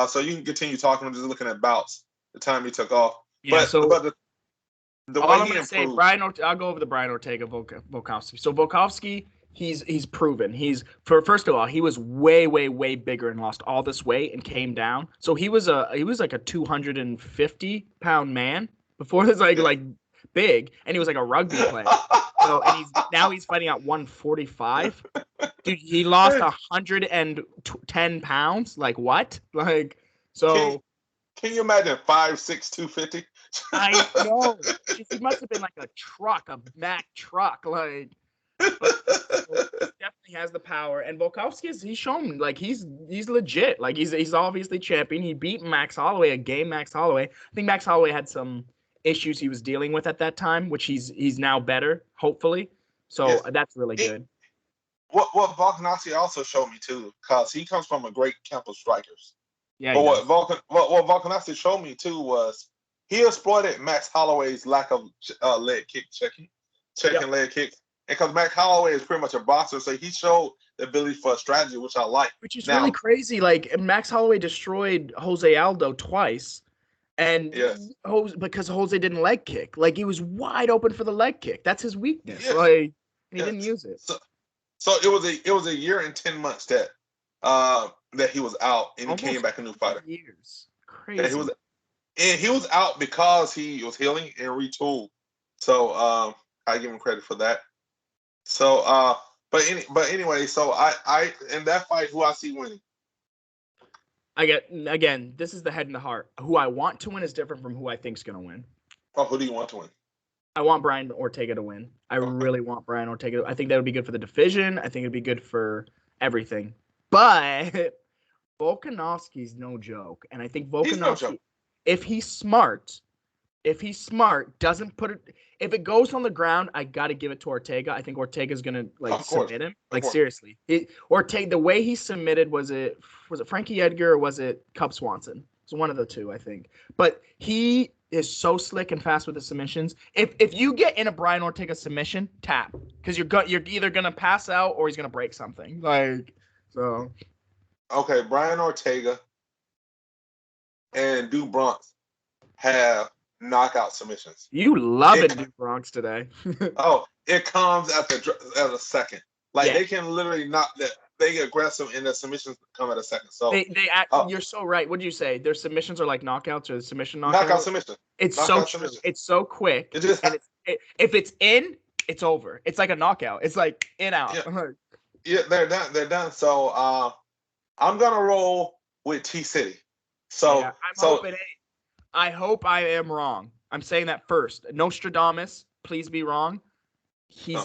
So you can continue talking. I'm just looking at bouts. The time he took off. Yeah. But the way he improved. I'll go over the Brian Ortega Volkovsky. So Volkovsky, he's proven. First of all, he was way bigger and lost all this weight and came down. So he was like a 250-pound man before this, like big, and he was like a rugby player. So and he's fighting at 145. Dude, he lost 110 pounds. Like, what? Like, so. Can you imagine 5'6", 250? I know. He must have been like a Mack truck. Like, definitely has the power. And Volkovsky, he's shown like he's legit. Like, he's obviously champion. He beat Max Holloway, a game Max Holloway. I think Max Holloway had some issues he was dealing with at that time, which he's now better, hopefully. So that's really good. What Volkanovski also showed me too, because he comes from a great camp of strikers. Yeah. But what Volkanovski showed me too was he exploited Max Holloway's lack of leg kick checking leg kicks, and because Max Holloway is pretty much a boxer, so he showed the ability for a strategy, which I like. Which is really crazy. Like, Max Holloway destroyed Jose Aldo twice, and because Jose didn't leg kick. Like, he was wide open for the leg kick. That's his weakness. Yes. Like, he didn't use it. So it was a year and 10 months that he was out, and he came back a new fighter. Years, crazy. He was out because he was healing and retooled. So I give him credit for that. So but anyway, so I in that fight, who I see winning. Again, this is the head and the heart. Who I want to win is different from who I think is going to win. Oh, who do you want to win? I want Brian Ortega to win. I really want Brian Ortega. I think that would be good for the division. I think it'd be good for everything. But Volkanovski's no joke. And I think Volkanovski, if he's smart, doesn't put it. If it goes on the ground, I got to give it to Ortega. I think Ortega's going to submit him. Like, seriously. Ortega, the way he submitted, was it Frankie Edgar or was it Cub Swanson? It was one of the two, I think. But he is so slick and fast with the submissions. If you get in a Brian Ortega submission, tap, because you're either gonna pass out or he's gonna break something. Like, so. Okay, Brian Ortega and Duke Bronx have knockout submissions. You love it, Duke Bronx today. It comes at a second. Like, they can literally knock that. they get aggressive and the submissions come at a second. So they act, you're so right. What did you say? Their submissions are like knockouts or submission knockout submission. It's knockout so true. submission. It's so quick. It just and if it's in, it's over. It's like a knockout. It's like in out. Yeah, they're done. They're done. So I'm gonna roll with T City. So yeah, hoping. I hope I am wrong. I'm saying that first. Nostradamus, please be wrong.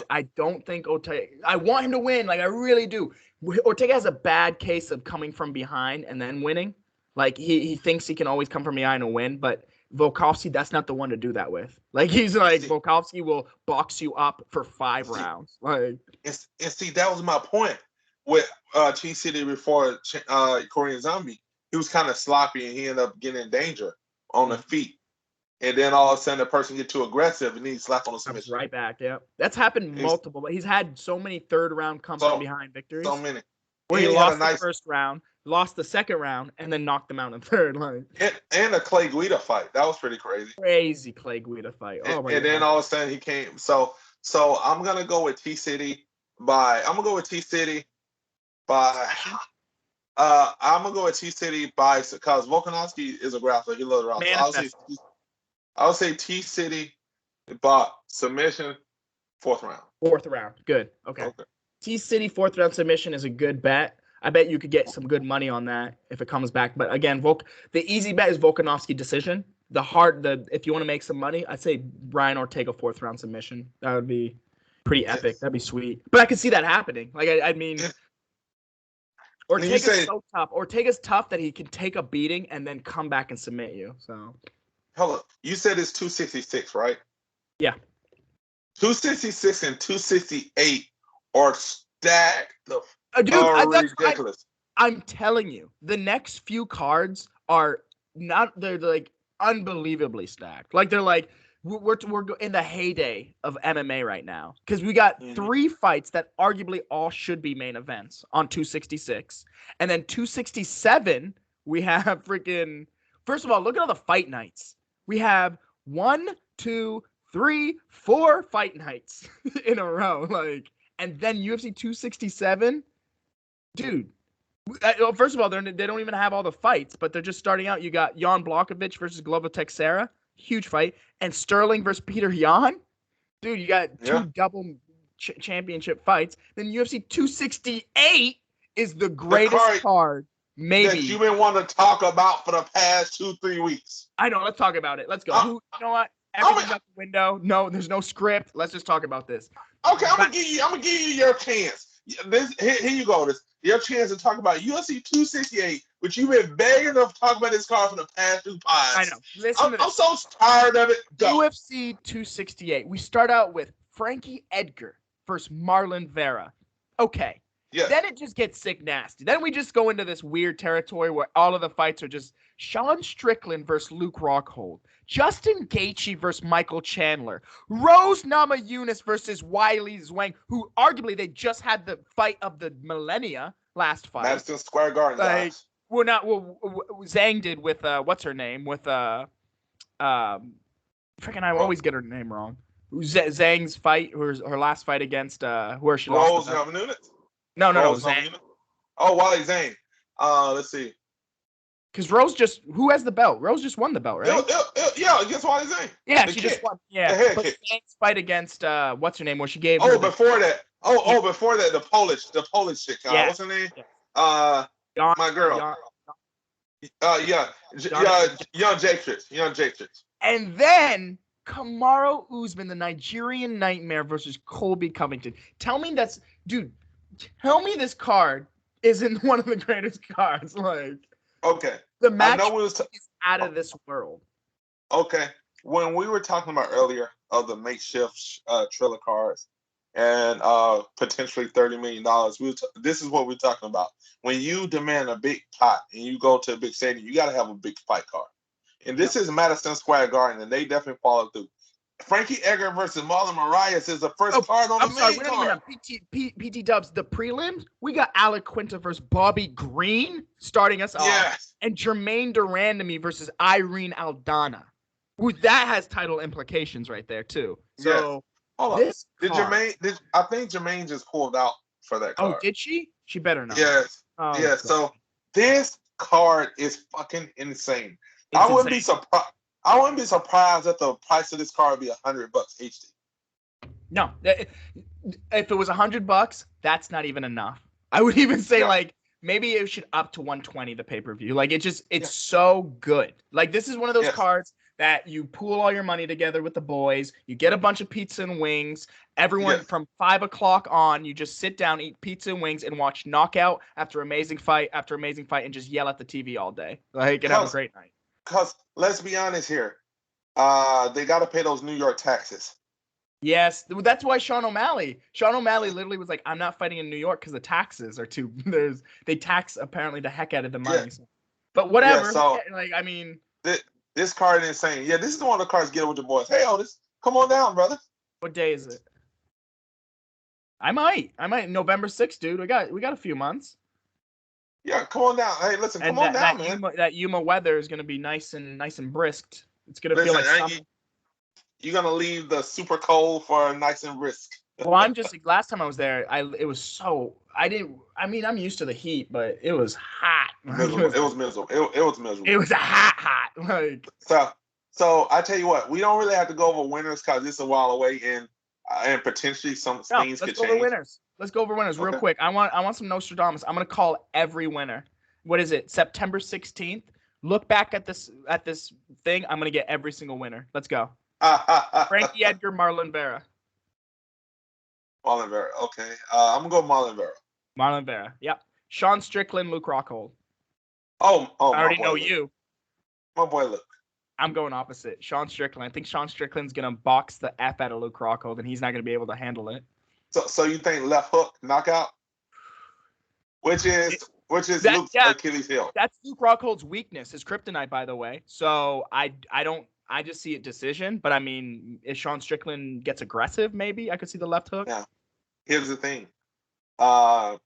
I don't think Ortega. I want him to win. Like I really do. Ortega has a bad case of coming from behind and then winning. Like he thinks he can always come from behind and win, but Volkovsky, that's not the one to do that with. Like he's like Volkovsky will box you up for 5 rounds. Like and see, that was my point with T City before Korean Zombie. He was kind of sloppy and he ended up getting in danger on the feet. And then all of a sudden the person get too aggressive and he slapped on the submission. Right back, yeah. That's happened multiple, but he's had so many third round come from behind victories. So many. Where he lost the first round, lost the second round, and then knocked them out in third. Like and a Clay Guida fight. That was pretty crazy. Crazy Clay Guida fight. Oh my God. And then all of a sudden he came. So I'm gonna go with T City by I'm gonna go with T City by because Volkanovski is a grappler. He loves rounds. I'll say T City by submission, 4th round. 4th round. Good. Okay. T City 4th round submission is a good bet. I bet you could get some good money on that if it comes back. But again, the easy bet is Volkanovski decision. If you want to make some money, I'd say Brian Ortega 4th round submission. That would be pretty epic. That'd be sweet. But I could see that happening. Like I mean, Ortega's so tough. Ortega's tough that he can take a beating and then come back and submit you. So. Hello, you said it's 266, right? Yeah. 266 and 268 are stacked. Ridiculous. I'm telling you, the next few cards are they're like unbelievably stacked. Like they're like, we're in the heyday of MMA right now because we got 3 fights that arguably all should be main events on 266. And then 267, we have freaking, first of all, look at all the fight nights. We have 1, 2, 3, 4 fight nights in a row. Like, and then UFC 267, dude. First of all, they don't even have all the fights, but they're just starting out. You got Jan Blachowicz versus Glover Teixeira, huge fight, and Sterling versus Peter Yan. Dude, you got 2 double championship fights. Then UFC 268 is the greatest card. Maybe that you've been wanting to talk about for the past 2-3 weeks. I know. Let's talk about it. Let's go. You know what? Everything's out the window. No, there's no script. Let's just talk about this. Okay, I'm gonna give you your chance. Here you go. Your chance to talk about UFC 268, which you've been begging to talk about this card for the past 2 pods. I know. Listen to this. I'm so tired of it. Go. UFC 268. We start out with Frankie Edgar versus Marlon Vera. Okay. Yeah. Then it just gets sick nasty. Then we just go into this weird territory where all of the fights are just Sean Strickland versus Luke Rockhold, Justin Gaethje versus Michael Chandler, Rose Namajunas versus Weili Zhang, who arguably they just had the fight of the millennia last fight. Madison Square Garden. Like, Zhang did with what's her name with freaking I always get her name wrong. Zhang's fight, her last fight against where she lost. Rose Namajunas. No, Zhang. Oh, Wally Zhang. Let's see. Because who has the belt? Rose just won the belt, right? Yeah, against Wally Zhang. Yeah, she just won. Yeah, but Zhang's fight against what's her name? Where she gave. Before that, the Polish chick. Yeah. What's her name? My girl. Young Jake. And then Kamaru Usman, the Nigerian Nightmare versus Colby Covington. Tell me this card isn't one of the greatest cards. Like, okay, the match is out of this world. Okay, when we were talking about earlier of the makeshift Triller cards and potentially $30 million, this is what we're talking about. When you demand a big pot and you go to a big stadium, you got to have a big fight card. And this is Madison Square Garden, and they definitely follow through. Frankie Edgar versus Marlon Moraes is the first card on the main card. PT Dubs, the prelims, we got Alec Quinta versus Bobby Green starting us off. And Jermaine Durandamy versus Irene Aldana. Ooh, that has title implications right there, too. So, I think Jermaine just pulled out for that Oh, card. did she? She better not. Yes. Oh, Yes. So this card is fucking insane. It's I wouldn't be insane. surprised. I wouldn't be surprised that the price of this card would be $100 HD. No, if it was $100, that's not even enough. I would even say like maybe it should up to 120 the pay-per-view. Like it's so good. Like this is one of those cards that you pool all your money together with the boys. You get a bunch of pizza and wings. Everyone from 5 o'clock on, you just sit down, eat pizza and wings, and watch knockout after amazing fight after amazing fight, and just yell at the TV all day. Like and have a great night. Because let's be honest here, they got to pay those New York taxes. Yes, that's why Sean O'Malley literally was like, I'm not fighting in New York because the taxes are too. They tax apparently the heck out of the money. Yeah. So. But whatever. Yeah, so, like I mean, this card is insane. Yeah, this is one of the cards get with your boys. Hey Otis, come on down, brother. What day is it? I might November 6th, dude. We got a few months. Yeah, come on down. Hey, listen, come on down, man. That Yuma weather is gonna be nice and brisk. It's gonna feel like summer. You're gonna leave the super cold for nice and brisk. Well, I'm just last time I was there, it was so I'm used to the heat, but it was hot. Miserable. It was miserable. It was miserable. It was hot. Like so I tell you what, we don't really have to go over winners because it's a while away and potentially some things could change. Let's go over winners real quick. I want some Nostradamus. I'm gonna call every winner. What is it? September 16th. Look back at this thing. I'm gonna get every single winner. Let's go. Frankie Edgar, Marlon Vera. Marlon Vera. Okay. I'm gonna go Marlon Vera. Marlon Vera. Yep. Sean Strickland, Luke Rockhold. Oh. I already know you. My boy Luke. I'm going opposite. Sean Strickland. I think Sean Strickland's gonna box the F out of Luke Rockhold, and he's not gonna be able to handle it. So you think left hook knockout? Which is Luke's Achilles heel. That's Luke Rockhold's weakness, his kryptonite, by the way. So I just see it decision, but I mean, if Sean Strickland gets aggressive, maybe I could see the left hook. Yeah. Here's the thing. Luke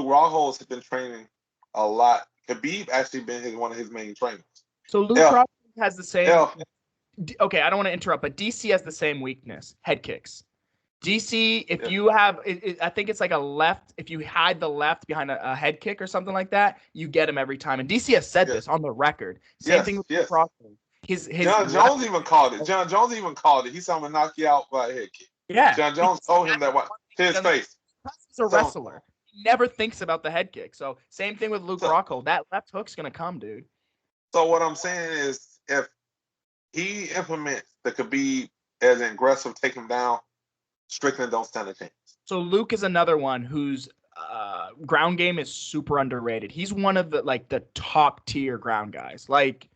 Rockhold has been training a lot. Khabib actually been one of his main trainers. So Luke Rockhold has the same. Okay, I don't want to interrupt, but DC has the same weakness: head kicks. DC, if you have, I think it's like a left. If you hide the left behind a head kick or something like that, you get him every time. And DC has said this on the record. Same thing with Luke Rockhold. John Jones even called it. John Jones even called it. He said, "I'm gonna knock you out by a head kick." Yeah. John Jones told him that to his face. He's a wrestler. He never thinks about the head kick. So same thing with Luke Rockhold. That left hook's gonna come, dude. So what I'm saying is, if he implements the Khabib as an aggressive, take him down, Strickland don't stand a chance. So Luke is another one whose ground game is super underrated. He's one of the top tier ground guys. Like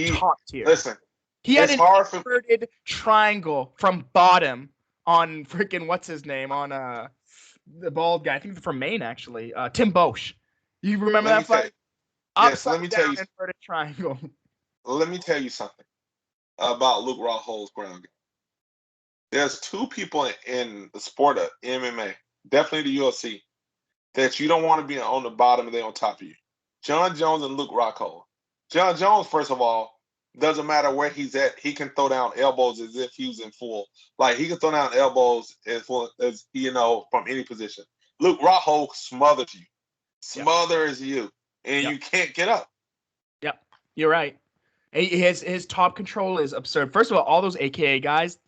top tier. Listen, he had an inverted triangle from bottom on freaking what's his name on the bald guy. I think from Maine actually. Tim Bosch. You remember that fight? Let me tell you. Inverted triangle. Let me tell you something about Luke Rockhold's ground game. There's two people in the sport of MMA, definitely the UFC, that you don't want to be on the bottom and they're on top of you. John Jones and Luke Rockhold. John Jones, first of all, doesn't matter where he's at, he can throw down elbows as if he was in full. Like, he can throw down elbows as from any position. Luke Rockhold smothers you, and you can't get up. Yep, you're right. His top control is absurd. First of all those AKA guys,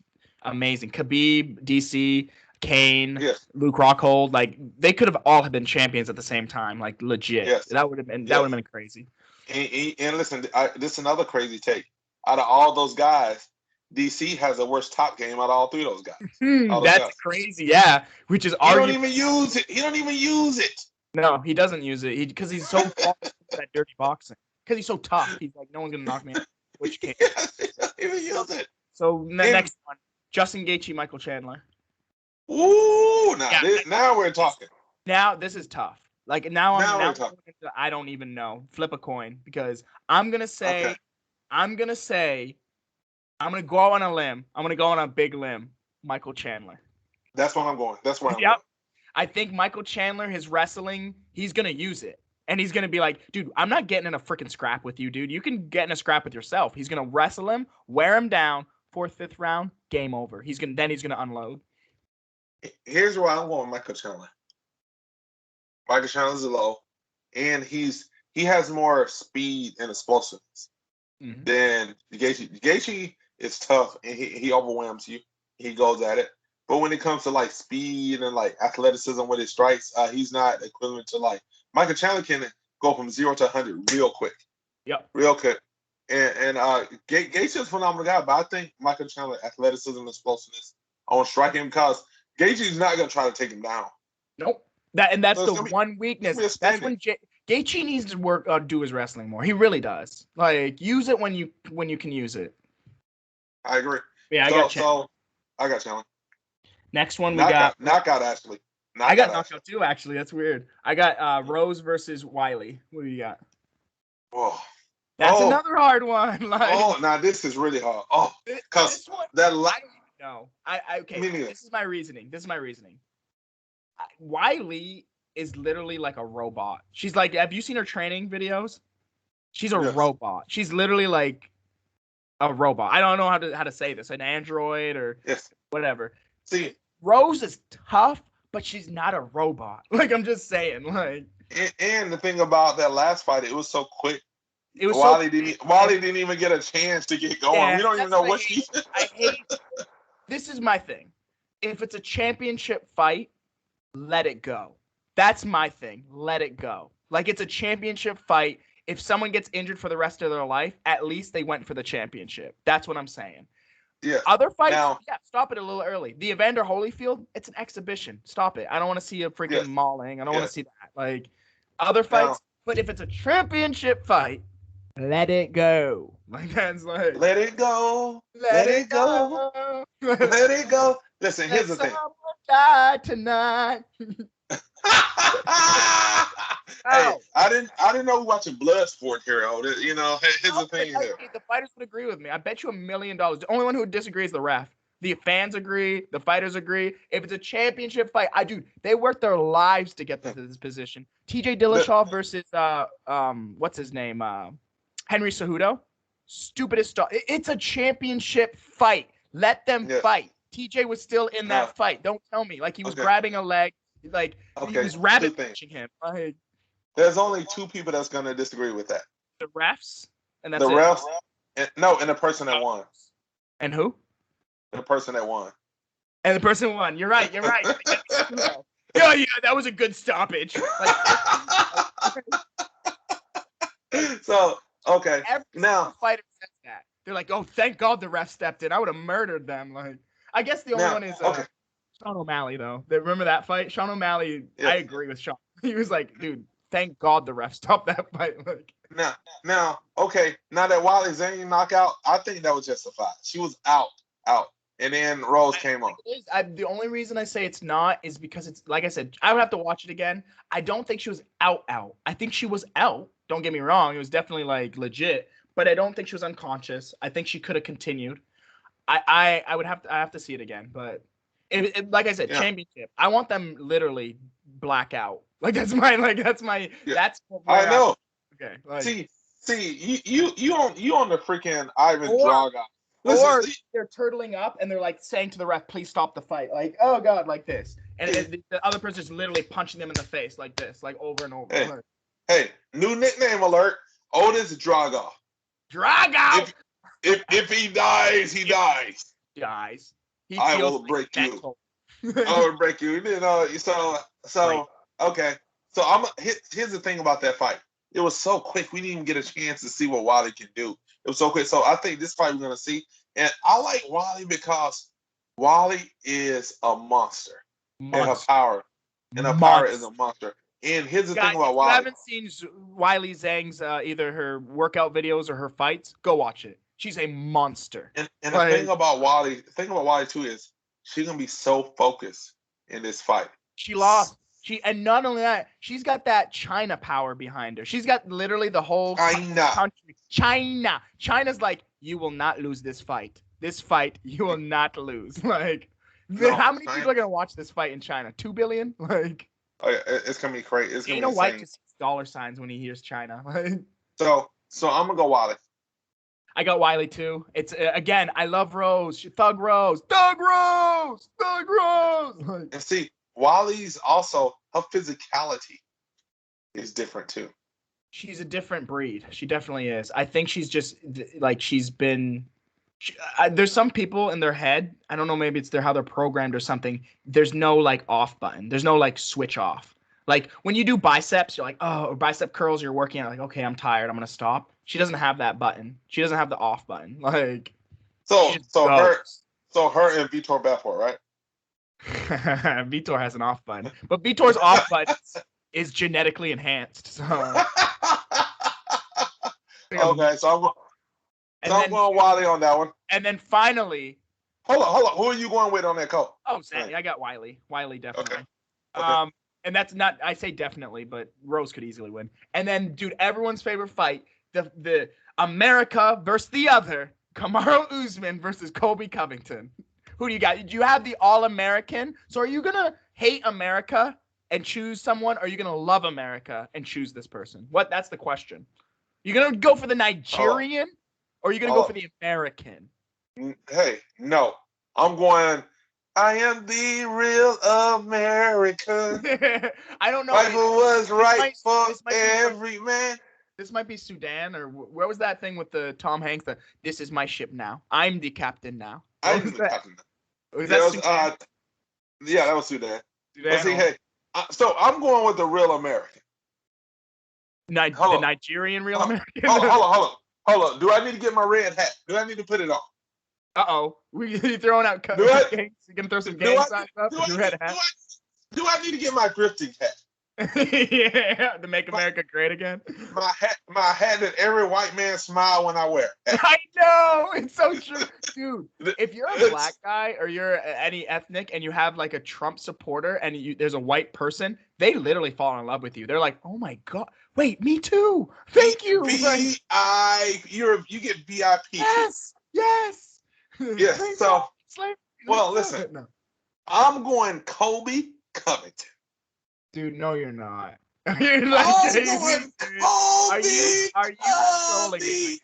amazing. Khabib, DC, Kane, Luke Rockhold, like they could have all been champions at the same time, like legit. Yes. That would have been crazy. And listen, this is another crazy take. Out of all those guys, DC has the worst top game out of all three of those guys. That's crazy, yeah. Which is he don't even use it. He don't even use it. No, he doesn't use it. Because he's so that dirty boxing. Because he's so tough. He's like, no one's gonna knock me out. Which game? He doesn't even use it. So next one, Justin Gaethje, Michael Chandler. Ooh, now we're talking. Now this is tough. Like now we're talking. I don't even know. Flip a coin because I'm gonna say, I'm gonna go out on a limb. I'm gonna go on a big limb. Michael Chandler. That's where I'm going. That's where I'm going. I think Michael Chandler, his wrestling, he's gonna use it. And he's going to be like, dude, I'm not getting in a freaking scrap with you, dude. You can get in a scrap with yourself. He's going to wrestle him, wear him down, 4th, 5th round, game over. He's going to unload. Here's where I'm going, Michael Chandler. Michael Chandler's low, and he has more speed and explosiveness than Gaethje. Gaethje is tough, and he overwhelms you. He goes at it. But when it comes to like speed and like athleticism with his strikes, he's not equivalent to like Michael Chandler can go from 0 to 100 real quick. Yep. Real quick. And Gaethje is a phenomenal guy, but I think Michael Chandler athleticism and explosiveness on striking because Gaethje's not gonna try to take him down. Nope. That's the one weakness. That's when Gaethje needs to work on do his wrestling more. He really does. Like use it when you can use it. I agree. Yeah, I got Chandler. Next one we got knockout actually. I got knockout too, actually. That's weird. I got Rose versus Wiley. What do you got? Oh. That's another hard one. Like, now this is really hard. Oh, because that no. Okay. This is my reasoning. Wiley is literally like a robot. She's like, have you seen her training videos? She's a robot. She's literally like a robot. I don't know how to say this. An android or whatever. See, Rose is tough, but she's not a robot. Like I'm just saying. Like, and the thing about that last fight, it was so quick. It was Wiley didn't even get a chance to get going. Yeah, we don't even know what she. I hate. This is my thing. If it's a championship fight, let it go. That's my thing. Let it go. Like it's a championship fight. If someone gets injured for the rest of their life, at least they went for the championship. That's what I'm saying. Yeah. Other fights, stop it a little early. The Evander Holyfield, it's an exhibition. Stop it. I don't want to see a freaking mauling. I don't want to see that. Like other fights, but if it's a championship fight, let it go. Like that's like let it go. Let it go. Let it go. Listen, here's the thing. Die tonight. Hey, I didn't know we were watching Bloodsport here. You know, here's the thing here. The fighters would agree with me. I bet you $1 million. The only one who would disagree is the ref. The fans agree. The fighters agree. If it's a championship fight, they worked their lives to get to this position. TJ Dillashaw versus what's his name? Henry Cejudo. Stupidest stuff. It's a championship fight. Let them fight. TJ was still in that fight. Don't tell me. Like he was grabbing a leg. Like he was rabbit punching him. Like, there's only two people that's gonna disagree with that. The refs, and that's the refs. And the person that won. And who? The person that won. And the person who won. You're right. Yeah, that was a good stoppage. So okay. Every fighter says that. They're like, oh, thank God the ref stepped in. I would have murdered them. Like, I guess the only one is Sean O'Malley though. Remember that fight? Sean O'Malley. Yeah. I agree with Sean. He was like, dude, thank God the ref stopped that fight. Like, now, okay. Now that Wiley Zane knockout, I think that was justified. She was out, and then Rose came on. The only reason I say it's not is because it's like I said. I would have to watch it again. I don't think she was out. I think she was out. Don't get me wrong. It was definitely like legit, but I don't think she was unconscious. I think she could have continued. I have to see it again, but. Like I said, championship. I want them literally blackout. Like that's my. Yeah. That's. I know. Okay. Like, see, you on the freaking Ivan Draga. Or they're turtling up and they're like saying to the ref, "Please stop the fight." Like, oh God, like this, and the other person's literally punching them in the face like this, like over and over. Hey, new nickname alert: Otis Draga. Draga. If he dies, he dies. Dies. I will break you. I will break you. You know. So okay. So here's the thing about that fight. It was so quick. We didn't even get a chance to see what Wiley can do. It was so quick. So I think this fight we're gonna see, and I like Wiley because Wiley is a monster. And her power, power is a monster. And here's the thing about Wiley. If you haven't seen Wiley Zhang's either her workout videos or her fights, go watch it. She's a monster. And the thing about Wiley too is she's gonna be so focused in this fight. She lost. And not only that, she's got that China power behind her. She's got literally the whole country. China's like, you will not lose this fight. This fight, you will not lose. Like, how many people are gonna watch this fight in China? 2 billion? Like, it's gonna be crazy. It's gonna be insane. White just sees dollar signs when he hears China. So I'm gonna go Wiley. I got Wiley too. It's again, I love Rose. Thug Rose. And see, Wiley's also her physicality is different too. She's a different breed. She definitely is. I think she's just like she's been. There's some people in their head. I don't know. Maybe it's how they're programmed or something. There's no like off button. There's no like switch off. Like when you do biceps, you're like, oh, or bicep curls, you're working out like, okay, I'm tired, I'm gonna stop. She doesn't have that button. She doesn't have the off button. Like, so her and Vitor Belfort, right? Vitor has an off button, but Vitor's off button is genetically enhanced. So okay, so I'm going Wiley on that one. And then finally, hold on. Who are you going with on that call? Oh, Sandy, I got Wiley. Wiley definitely. Okay. And that's not, I say definitely, but Rose could easily win. And then, dude, everyone's favorite fight, the America versus the other, Kamaru Usman versus Colby Covington. Who do you got? Do you have the All-American? So are you going to hate America and choose someone, or are you going to love America and choose this person? That's the question. You're going to go for the Nigerian, or are you going to go for the American? Hey, no. I'm going... I am the real American. I don't know. Michael was right for every man. This might be Sudan, or where was that thing with the Tom Hanks? This is my ship now. I'm the captain now. I'm the captain. Was that Sudan? Yeah, that was Sudan. But see, hey, so I'm going with the real American. The Nigerian real American? Hold on. Do I need to get my red hat? Do I need to put it on? Uh-oh. You throwing out gangs? You gonna throw some gang signs up? Do I need to get my drifting hat? Yeah, to make America great again. My hat that every white man smile when I wear. I know, it's so true, dude. If you're a black guy or you're any ethnic and you have like a Trump supporter and there's a white person, they literally fall in love with you. They're like, oh my god, wait, me too. Thank you. You get VIP. Yes. Yes. So, well, listen. No. I'm going Colby Covington. Dude, no, you're not. You're like, are you trolling me?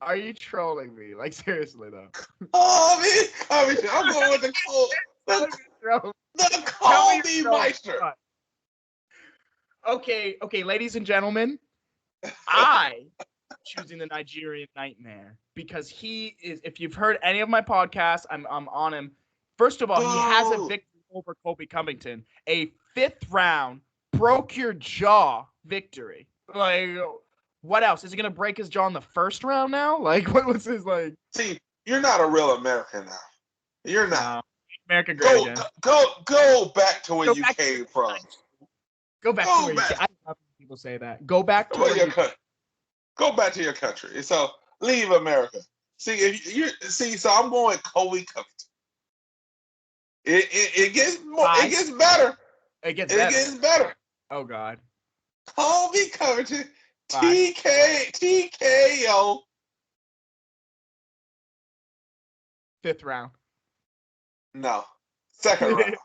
Are you trolling me? Like, seriously though. Colby Covington. I'm going with the Colby Meister. Okay, ladies and gentlemen, choosing the Nigerian Nightmare because he is. If you've heard any of my podcasts, I'm on him. First of all, he has a victory over Colby Covington, a 5th round, broke your jaw victory. Like, what else? Is he gonna break his jaw in the 1st round now? Like, what was his like? See, you're not a real American now. You're not. America great again. Go back to where you came from. Go back to where you came. I love when people say that. Go back to where you came. Go back to your country. So leave America. See, so I'm going with Colby Covington. It gets more. It gets better. It gets better. Oh God. Colby Covington. TKO. 5th round. No. 2nd round.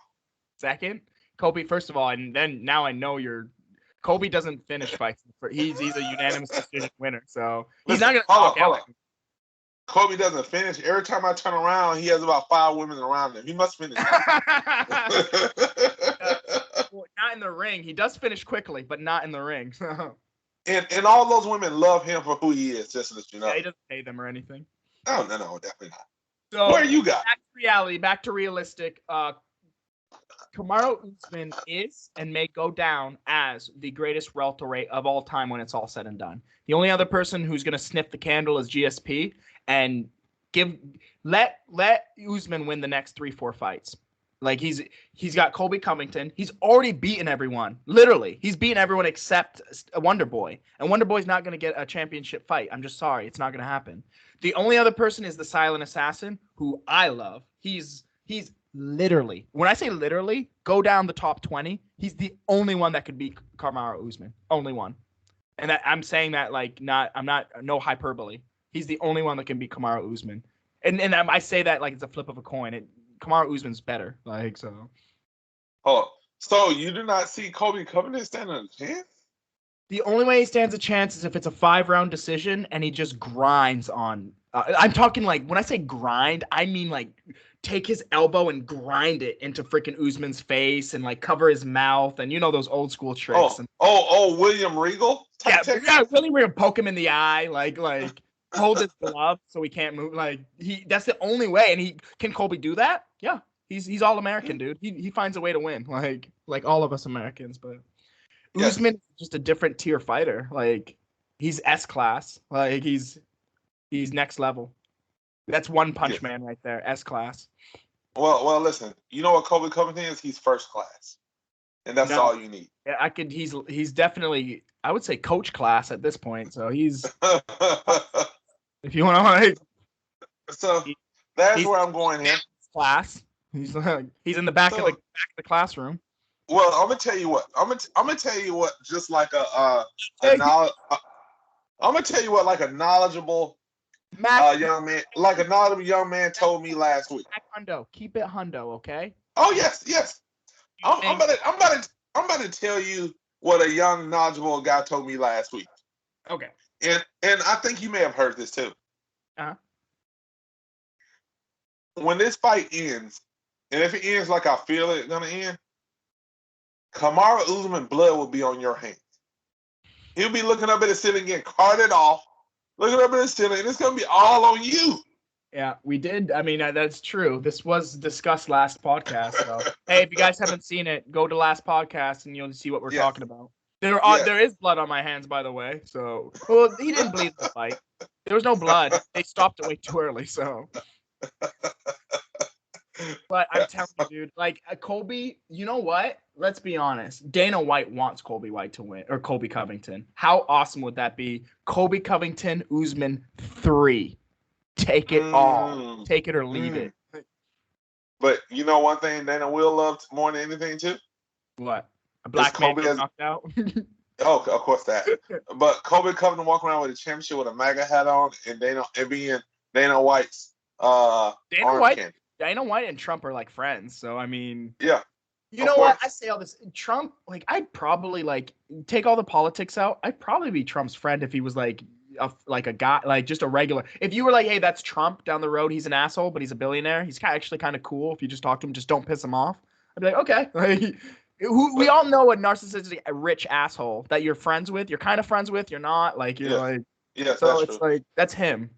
Second? Colby, first of all, and then now I know Colby doesn't finish fights. He's a unanimous decision winner, so he's not gonna knock out. Colby doesn't finish. Every time I turn around, he has about 5 women around him. He must finish. Well, not in the ring. He does finish quickly, but not in the ring. And all those women love him for who he is, just to let you know. Yeah, he doesn't pay them or anything. No, definitely not. So, what do you got? Back to reality, back to realistic. Kamaru Usman is and may go down as the greatest welterweight of all time when it's all said and done. The only other person who's going to sniff the candle is GSP and let Usman win the next 3-4 fights. Like he's got Colby Covington. He's already beaten everyone. Literally, he's beaten everyone except Wonder Boy. And Wonder Boy's not going to get a championship fight. I'm just sorry, it's not going to happen. The only other person is the Silent Assassin, who I love. He's literally, when I say literally, go down the top 20. He's the only one that could beat Kamaru Usman. Only one. And I'm saying that like no hyperbole. He's the only one that can beat Kamaru Usman. And I say that like it's a flip of a coin. Kamaru Usman's better. Like so. Oh, so you do not see Colby Covington standing a chance? The only way he stands a chance is if it's a 5-round decision and he just grinds on. I'm talking like when I say grind, I mean like take his elbow and grind it into freaking Usman's face and like cover his mouth and those old school tricks. William Regal type technique? Yeah, really we're gonna poke him in the eye, like hold his glove so he can't move. Like that's the only way. And can Colby do that? Yeah. He's all American, dude. He finds a way to win, like all of us Americans, but Usman is just a different tier fighter. Like he's S class. Like he's next level. That's one punch man right there, S class. Well, listen. You know what Colby Covington is? He's first class, and that's all you need. Yeah, he's definitely, I would say, coach class at this point. So he's, if you want to like. So that's where I'm going here. Class. He's in the back of the classroom. Well, I'm gonna tell you what. I'm gonna tell you what. Just like I'm gonna tell you what. Like a knowledgeable. Young man told me last week. Hundo, keep it hundo, okay? Oh yes. I'm about to tell you what a young knowledgeable guy told me last week. Okay. And I think you may have heard this too. Uh-huh. When this fight ends, and if it ends like I feel it's gonna end, Kamaru Usman blood will be on your hands. He'll be looking up at the ceiling, getting carted off. Looking up at the ceiling, and it's going to be all on you. Yeah, we did. I mean, that's true. This was discussed last podcast. So, hey, if you guys haven't seen it, go to last podcast, and you'll see what we're talking about. There is blood on my hands, by the way. So, well, he didn't bleed the fight. There was no blood. They stopped it way too early, so. But I'm telling you, dude, like Colby, you know what? Let's be honest. Dana White wants Colby White to win, or Colby Covington. How awesome would that be? Colby Covington, Usman 3. Take it all. Take it or leave it. But you know one thing Dana will love more than anything too? What? A black man gets knocked out? Oh, of course that. But Colby Covington walking around with a championship with a MAGA hat on and being Dana White's Dana White and Trump are like friends, so I mean, yeah. You know what? I say all this. Trump, like, I'd probably take all the politics out. I'd probably be Trump's friend if he was like a guy, like just a regular. If you were like, hey, that's Trump down the road. He's an asshole, but he's a billionaire. He's actually kind of cool. If you just talk to him, just don't piss him off. I'd be like, okay. Like, we all know a narcissistic, rich asshole that you're friends with. You're kind of friends with. You're not. Like, you're like. Yeah, so it's true. Like, that's him.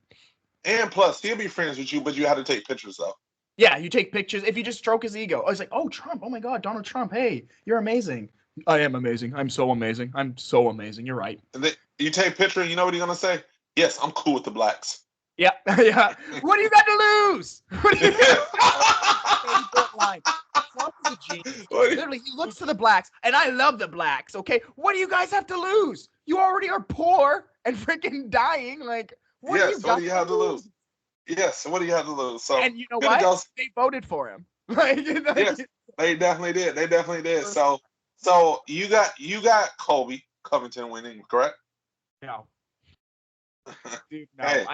And plus, he'll be friends with you, but you have to take pictures though. Yeah, you take pictures. If you just stroke his ego, it's like, oh, Trump. Oh my God, Donald Trump. Hey, you're amazing. I am amazing. I'm so amazing. I'm so amazing. You're right. And then you take a picture, and you know what he's gonna say? Yes, I'm cool with the blacks. Yeah, yeah. What do you got to lose? What do you Trump is a genius. Literally, he looks to the blacks, and I love the blacks. Okay, what do you guys have to lose? You already are poor and freaking dying. Like, what do you have to lose? Yes, what do you have to lose? So, and you know what? They voted for him. Yes, they definitely did. They definitely did. So you got Colby Covington winning, correct? No. Dude, no. Hey.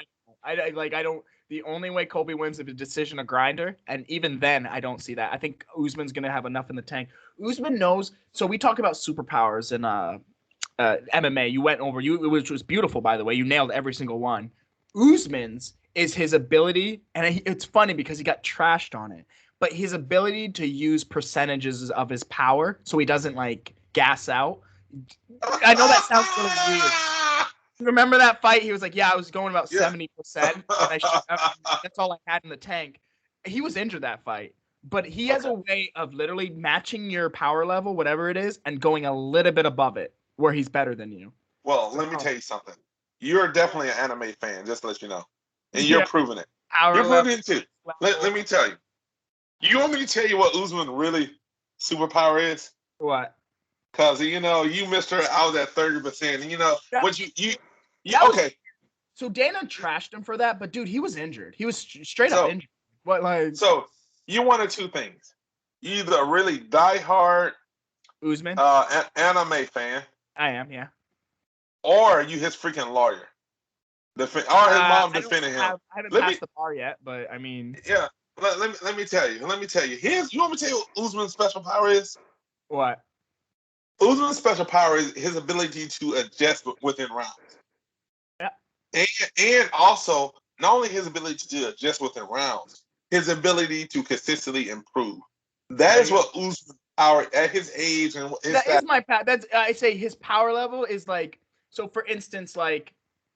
I don't. The only way Colby wins is a decision, a grinder, and even then, I don't see that. I think Usman's gonna have enough in the tank. Usman knows. So we talk about superpowers in MMA. You went over which was beautiful, by the way. You nailed every single one. Usman's is his ability, and it's funny because he got trashed on it, but his ability to use percentages of his power so he doesn't like gas out. I know that sounds a little weird. Remember that fight? He was like, yeah, I was going about 70%. And that's all I had in the tank. He was injured that fight, but he has a way of literally matching your power level, whatever it is, and going a little bit above it where he's better than you. Well, let me tell you something. You're definitely an anime fan, just to let you know. And you're proving it. You're proving it too. Let me tell you. You want me to tell you what Usman really superpower is? What? Because, you missed her. I was at 30%. And, what you okay. So Dana trashed him for that, but, dude, he was injured. He was straight up injured. But, so you one of two things. You either a really diehard Usman anime fan. I am, yeah. Or you his freaking lawyer. Or his mom defending him. I haven't passed the bar yet, but I mean. Yeah. Let me tell you. You want me to tell you what Usman's special power is? What? Usman's special power is his ability to adjust within rounds. Yeah. And also, not only his ability to adjust within rounds, his ability to consistently improve. That is what Usman's power at his age and his that is my that's I say his power level is like, so for instance, like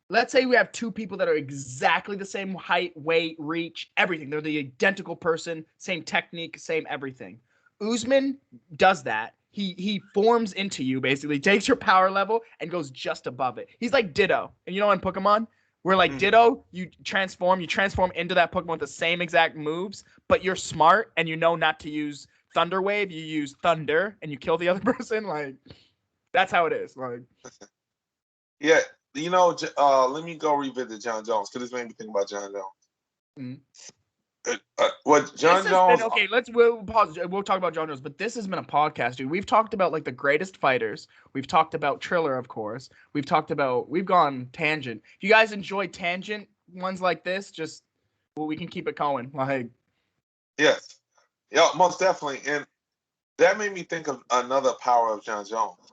let's say we have two people that are exactly the same height, weight, reach, everything. They're the identical person, same technique, same everything. Usman does that. He forms into you, basically takes your power level and goes just above it. He's like Ditto. And you know in Pokemon, where like Ditto, you transform into that Pokemon with the same exact moves, but you're smart and you know not to use Thunder Wave, you use Thunder and you kill the other person. Like that's how it is. Like yeah, you know, let me go revisit John Jones because this made me think about John Jones. Mm-hmm. What John Jones? Okay, we'll pause. We'll talk about John Jones, but this has been a podcast, dude. We've talked about like the greatest fighters. We've talked about Triller, of course. We've gone tangent. If you guys enjoy tangent ones like this, we can keep it going. Like, yes, yeah, most definitely, and that made me think of another power of John Jones.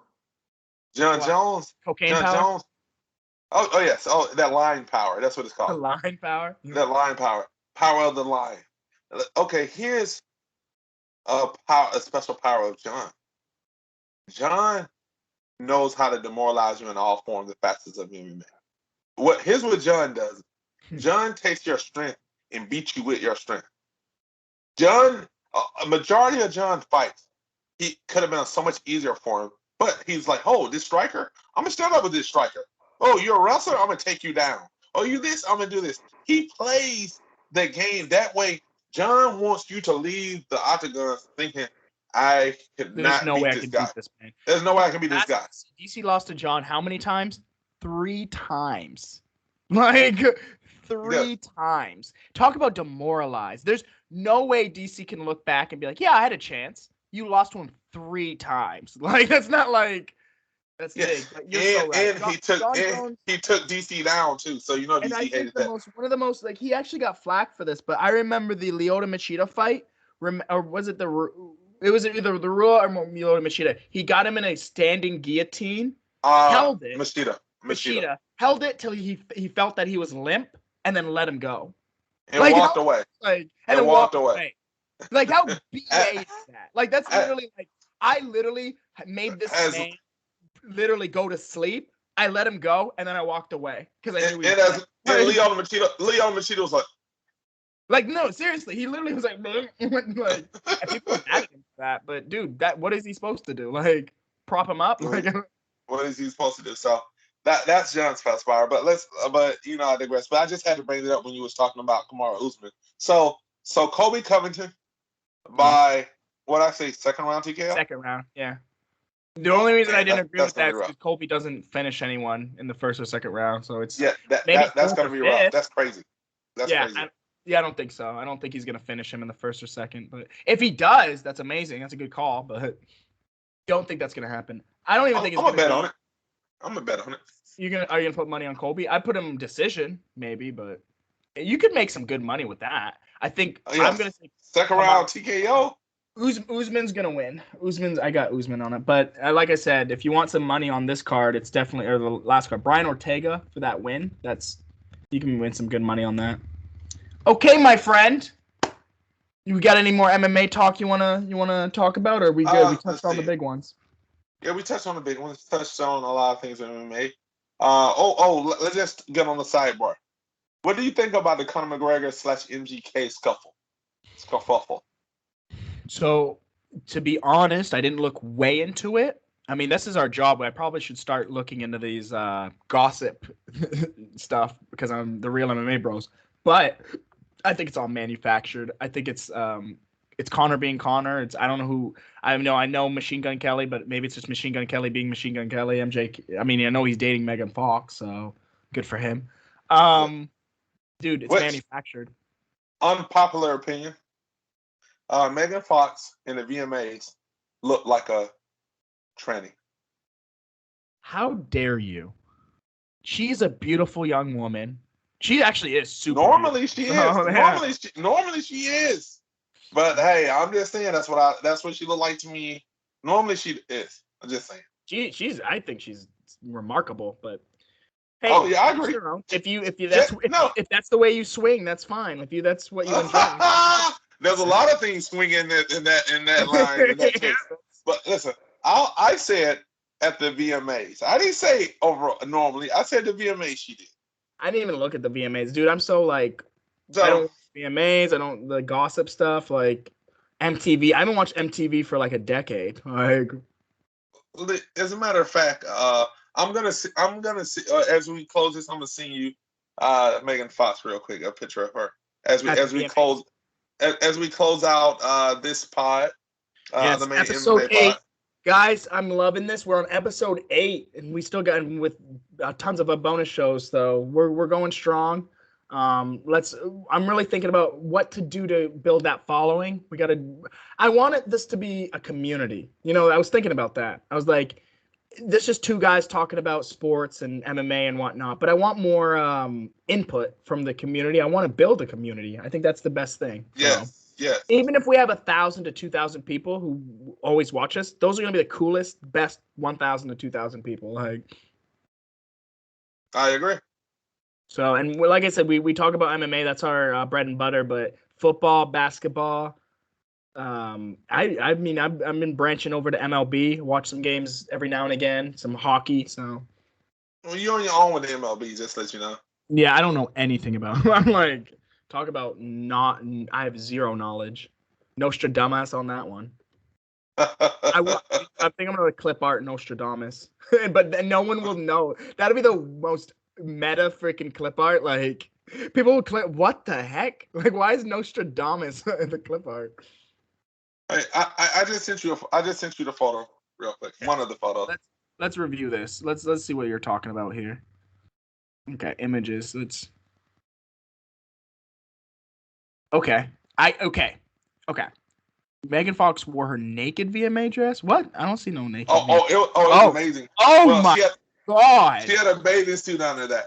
John Jones. Oh yes. Oh, that line power. That's what it's called. The line power. That line power. Power of the line. Okay, here's a special power of John. John knows how to demoralize you in all forms and facets of MMA. Here's what John does. John takes your strength and beats you with your strength. John, a majority of John's fights, he could have been so much easier for him, but he's like, oh, this striker, I'm gonna stand up with this striker. Oh, you're a wrestler, I'm gonna take you down. Oh, you this, I'm gonna do this. He plays the game that way. John wants you to leave the octagon thinking, I could not beat this guy. There's no way I can beat this guy. DC lost to John how many times? 3 times. Like 3 times. Talk about demoralized. There's no way DC can look back and be like, yeah, I had a chance. You lost to him 3 times. Like that's not like that's big. You're so right. And he took DC down too. So you know DC hated that. One of the most like he actually got flack for this, but I remember the Lyoto Machida fight. Or was it it was either the Rua or Lyoto Machida. He got him in a standing guillotine. Held it. Machida held it till he felt that he was limp and then let him go. And walked away. And then walked away. Like how BA is that? Like that's literally like I literally made this man literally go to sleep. I let him go and then I walked away because I knew he was Lyoto Machida was like no, seriously, he literally was like and people were mad at him for that. But dude, what is he supposed to do? Like prop him up? Like what is he supposed to do? So that's John's best power. But I digress. But I just had to bring it up when you was talking about Kamaru Usman. So Colby Covington by what I say, second round TKO? Second round, yeah. The only reason I didn't agree with that is because Colby doesn't finish anyone in the first or second round. So it's that's gonna be rough. That's crazy. Crazy. I don't think so. I don't think he's gonna finish him in the first or second. But if he does, that's amazing. That's a good call. But don't think that's gonna happen. I don't even think it's gonna bet on it. I'm gonna bet on it. Are you gonna put money on Colby? I put him decision, maybe, but you could make some good money with that. I think I'm gonna say second round TKO. Usman's gonna win. I got Usman on it. But like I said, if you want some money on this card, it's definitely the last card. Brian Ortega for that win. You can win some good money on that. Okay, my friend. You got any more MMA talk you wanna talk about, or are we good? We touched on the big ones. Yeah, we touched on the big ones. Touched on a lot of things in MMA. Let's just get on the sidebar. What do you think about the Conor McGregor / MGK scuffle? So, to be honest, I didn't look way into it. I mean, this is our job. I probably should start looking into these gossip stuff because I'm the real MMA bros. But I think it's all manufactured. I think it's Conor being Conor. I don't know who. I know Machine Gun Kelly, but maybe it's just Machine Gun Kelly being Machine Gun Kelly. I know he's dating Megan Fox, so good for him. Dude, it's manufactured. Unpopular opinion. Megan Fox in the VMAs looked like a tranny. How dare you? She's a beautiful young woman. She actually is super. Normally she is. Normally she is. But hey, I'm just saying that's what she looked like to me. Normally she is. I'm just saying. I think she's remarkable, but Hey, Oh yeah, I agree. if that's the way you swing, that's fine. That's what you enjoy. There's a lot of things swinging in that line in that case. But listen, I said at the VMAs. I didn't say over normally. I said the VMAs she did. I didn't even look at the VMAs, dude. I'm so like, So, I don't VMAs. I don't the gossip stuff like MTV. I haven't watched MTV for like a decade. Like, as a matter of fact, I'm gonna see as we close this. I'm gonna send you Megan Fox real quick, a picture of her as we close out this pod. Yes, the main episode MMA 8. pod. Guys, I'm loving this. We're on episode 8, and we still got with tons of bonus shows. Though we're going strong. I'm really thinking about what to do to build that following. I wanted this to be a community. You know, I was thinking about that. I was like, this is just two guys talking about sports and MMA and whatnot. But I want more input from the community. I want to build a community. I think that's the best thing. Yes. Yes. Even if we have 1,000 to 2,000 people who always watch us, those are gonna be the coolest, best 1,000 to 2,000 people. Like, I agree. So, and like I said, we talk about MMA. That's our bread and butter. But football, basketball. I mean, I've been branching over to MLB. Watch some games every now and again. Some hockey. So. Well, you're on your own with the MLB. Just to let you know. Yeah, I don't know anything about. I'm like. Talk about I have zero knowledge. Nostradumbass on that one. I think I'm going to clip art Nostradamus. But then no one will know. That'll be the most meta freaking clip art. Like, people will clip, what the heck? Like, why is Nostradamus in the clip art? I just sent you the photo real quick. One of the photos. Let's review this. Let's see what you're talking about here. Okay, images. Okay. Megan Fox wore her naked VMA dress. What? I don't see no naked. It was amazing. My God! She had a bathing suit under that.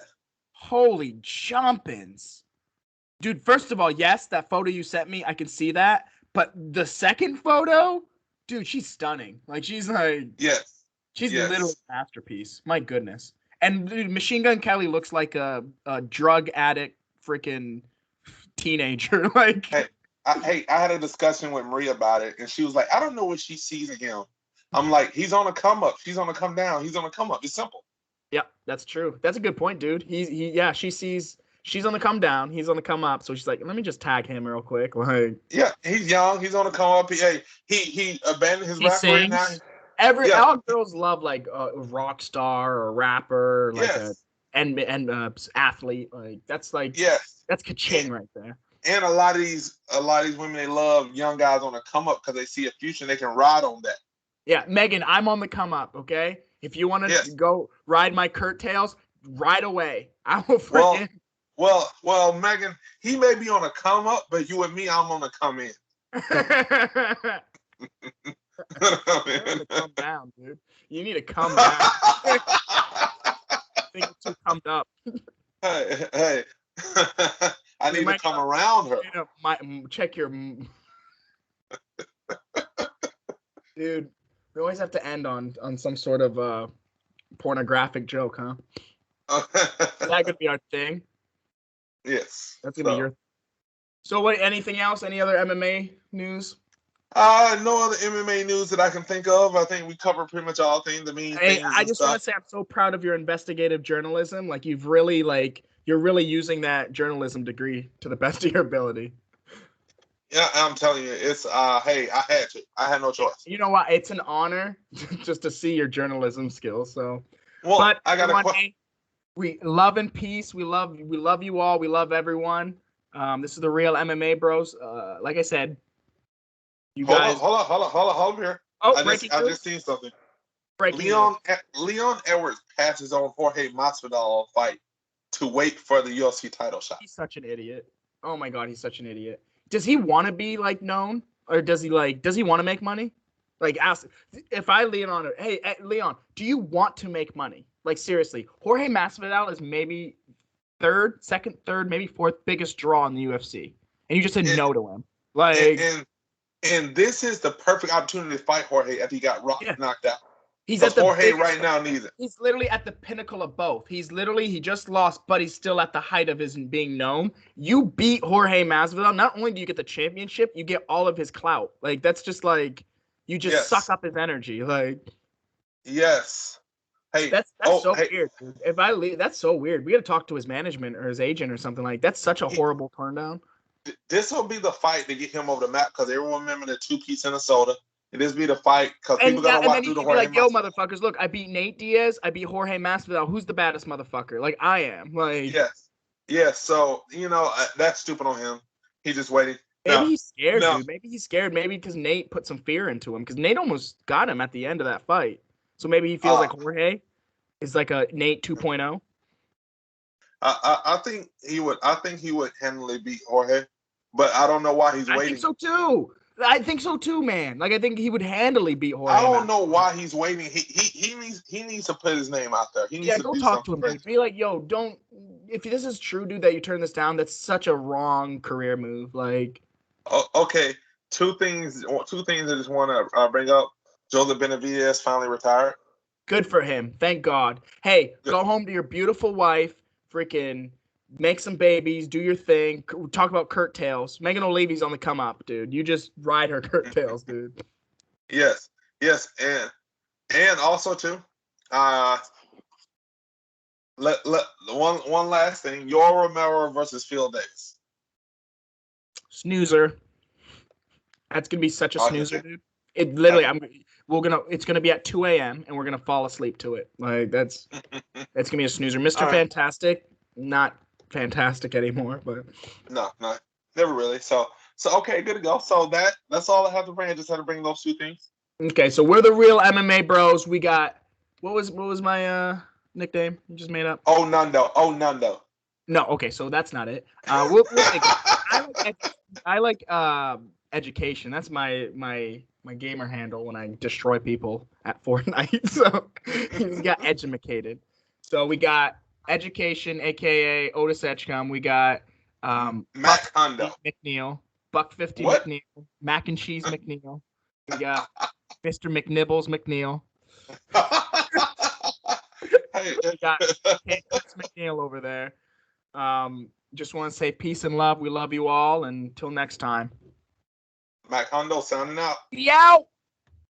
Holy jumpins, dude! First of all, yes, that photo you sent me, I can see that. But the second photo, dude, she's stunning. Like she's like, she's literally a masterpiece. My goodness. And dude, Machine Gun Kelly looks like a drug addict, freaking teenager. Like, I had a discussion with Maria about it, and she was like, I don't know what she sees in him. I'm like, he's on a come up, she's on a come down, he's on a come up. It's simple. Yeah, that's true. That's a good point, dude. She sees she's on the come down, he's on the come up, so she's like, let me just tag him real quick. Like, yeah, he's young, he's on the come up. He abandoned his rap career now. All girls love like a rock star or a rapper, like and athlete. Like that's like that's ka-ching right there. And a lot of these women, they love young guys on the come up because they see a future and they can ride on that. Yeah, Megan, I'm on the come up. Okay, if you want to go ride my curtails, right away. I will freaking. Well, Megan, he may be on a come up, but you and me, I'm on a come in. Come down, dude. You need to come down. I think it's too cummed up. Hey. I need to come around her. Check your. Dude, we always have to end on some sort of pornographic joke, huh? Is that gonna be our thing? Yes. That's gonna be your. So, what? Anything else? Any other MMA news? No other MMA news that I can think of. I think we covered pretty much all things. The main things. I just want to say I'm so proud of your investigative journalism. Like you've really you're really using that journalism degree to the best of your ability. Yeah, I'm telling you, it's hey, I had to. I had no choice. You know what? It's an honor just to see your journalism skills. So, well, but I got a question. We love and peace. We love you all. We love everyone. This is the real MMA bros. Like I said, you guys. Hold on here. Oh, I just seen something. Leon Edwards passes on Jorge Masvidal fight to wait for the UFC title shot. He's such an idiot. Oh my God, he's such an idiot. Does he want to be like known, or does he want to make money? Like, ask if Leon, hey Leon, do you want to make money? Like seriously, Jorge Masvidal is maybe second, third, maybe fourth biggest draw in the UFC, and you just said no to him. Like, and this is the perfect opportunity to fight Jorge if he got knocked out. He's But at the Jorge biggest, right now needs it. he's literally at the pinnacle of both. He just lost, but he's still at the height of his being known. You beat Jorge Masvidal, not only do you get the championship, you get all of his clout. Like that's just like you just suck up his energy. Like yes. Hey, that's so weird, dude. If I leave, that's so weird. We got to talk to his management or his agent or something. Like that's such a horrible turn down. This will be the fight to get him over the map because everyone remember the 2-piece Minnesota. This be the fight because people gonna watch through the Jorge. Like, yo, motherfuckers, look, I beat Nate Diaz, I beat Jorge Masvidal. Who's the baddest motherfucker? Like I am. Like yes. So that's stupid on him. He's just waiting. Maybe he's scared, dude. Maybe he's scared. Maybe because Nate put some fear into him. Because Nate almost got him at the end of that fight. So maybe he feels like Jorge is like a Nate 2.0. I think he would. I think he would handily beat Jorge, but I don't know why he's waiting. I think so too, man. Like I think he would handily beat Jorge. I don't know why he's waiting. He needs to put his name out there. He needs to go talk to him, dude. Be like, yo, don't. If this is true, dude, that you turn this down, that's such a wrong career move. Like, okay, two things. I just want to bring up. Joseph Benavidez finally retired. Good for him. Thank God. Hey, go home to your beautiful wife. Freaking make some babies. Do your thing. Talk about curtails. Megan O'Leary's on the come up, dude. You just ride her curtails, dude. Yes, and also too. One last thing. Yoel Romero versus Phil Davis. Snoozer. That's gonna be such a snoozer, dude. It literally, it's gonna be at 2 a.m. and we're gonna fall asleep to it. Like that's gonna be a snoozer. Mr. Fantastic, not fantastic anymore, but no, never really. So okay, good to go. So that's all I have to bring. I just had to bring those two things. Okay, so we're the real MMA bros. We got what was my nickname you just made up? Oh Nando. No, okay, so that's not it. We'll think I like education. That's my gamer handle when I destroy people at Fortnite. So he's got edumacated. So we got education, aka Otis Edgecombe. We got Mac Hondo McNeil, Buck 50 what? McNeil, Mac and Cheese McNeil. We got Mr. McNibbles McNeil. We got McNeil over there. Just want to say peace and love. We love you all. And until next time. Mac Hondo sounding out. Be out.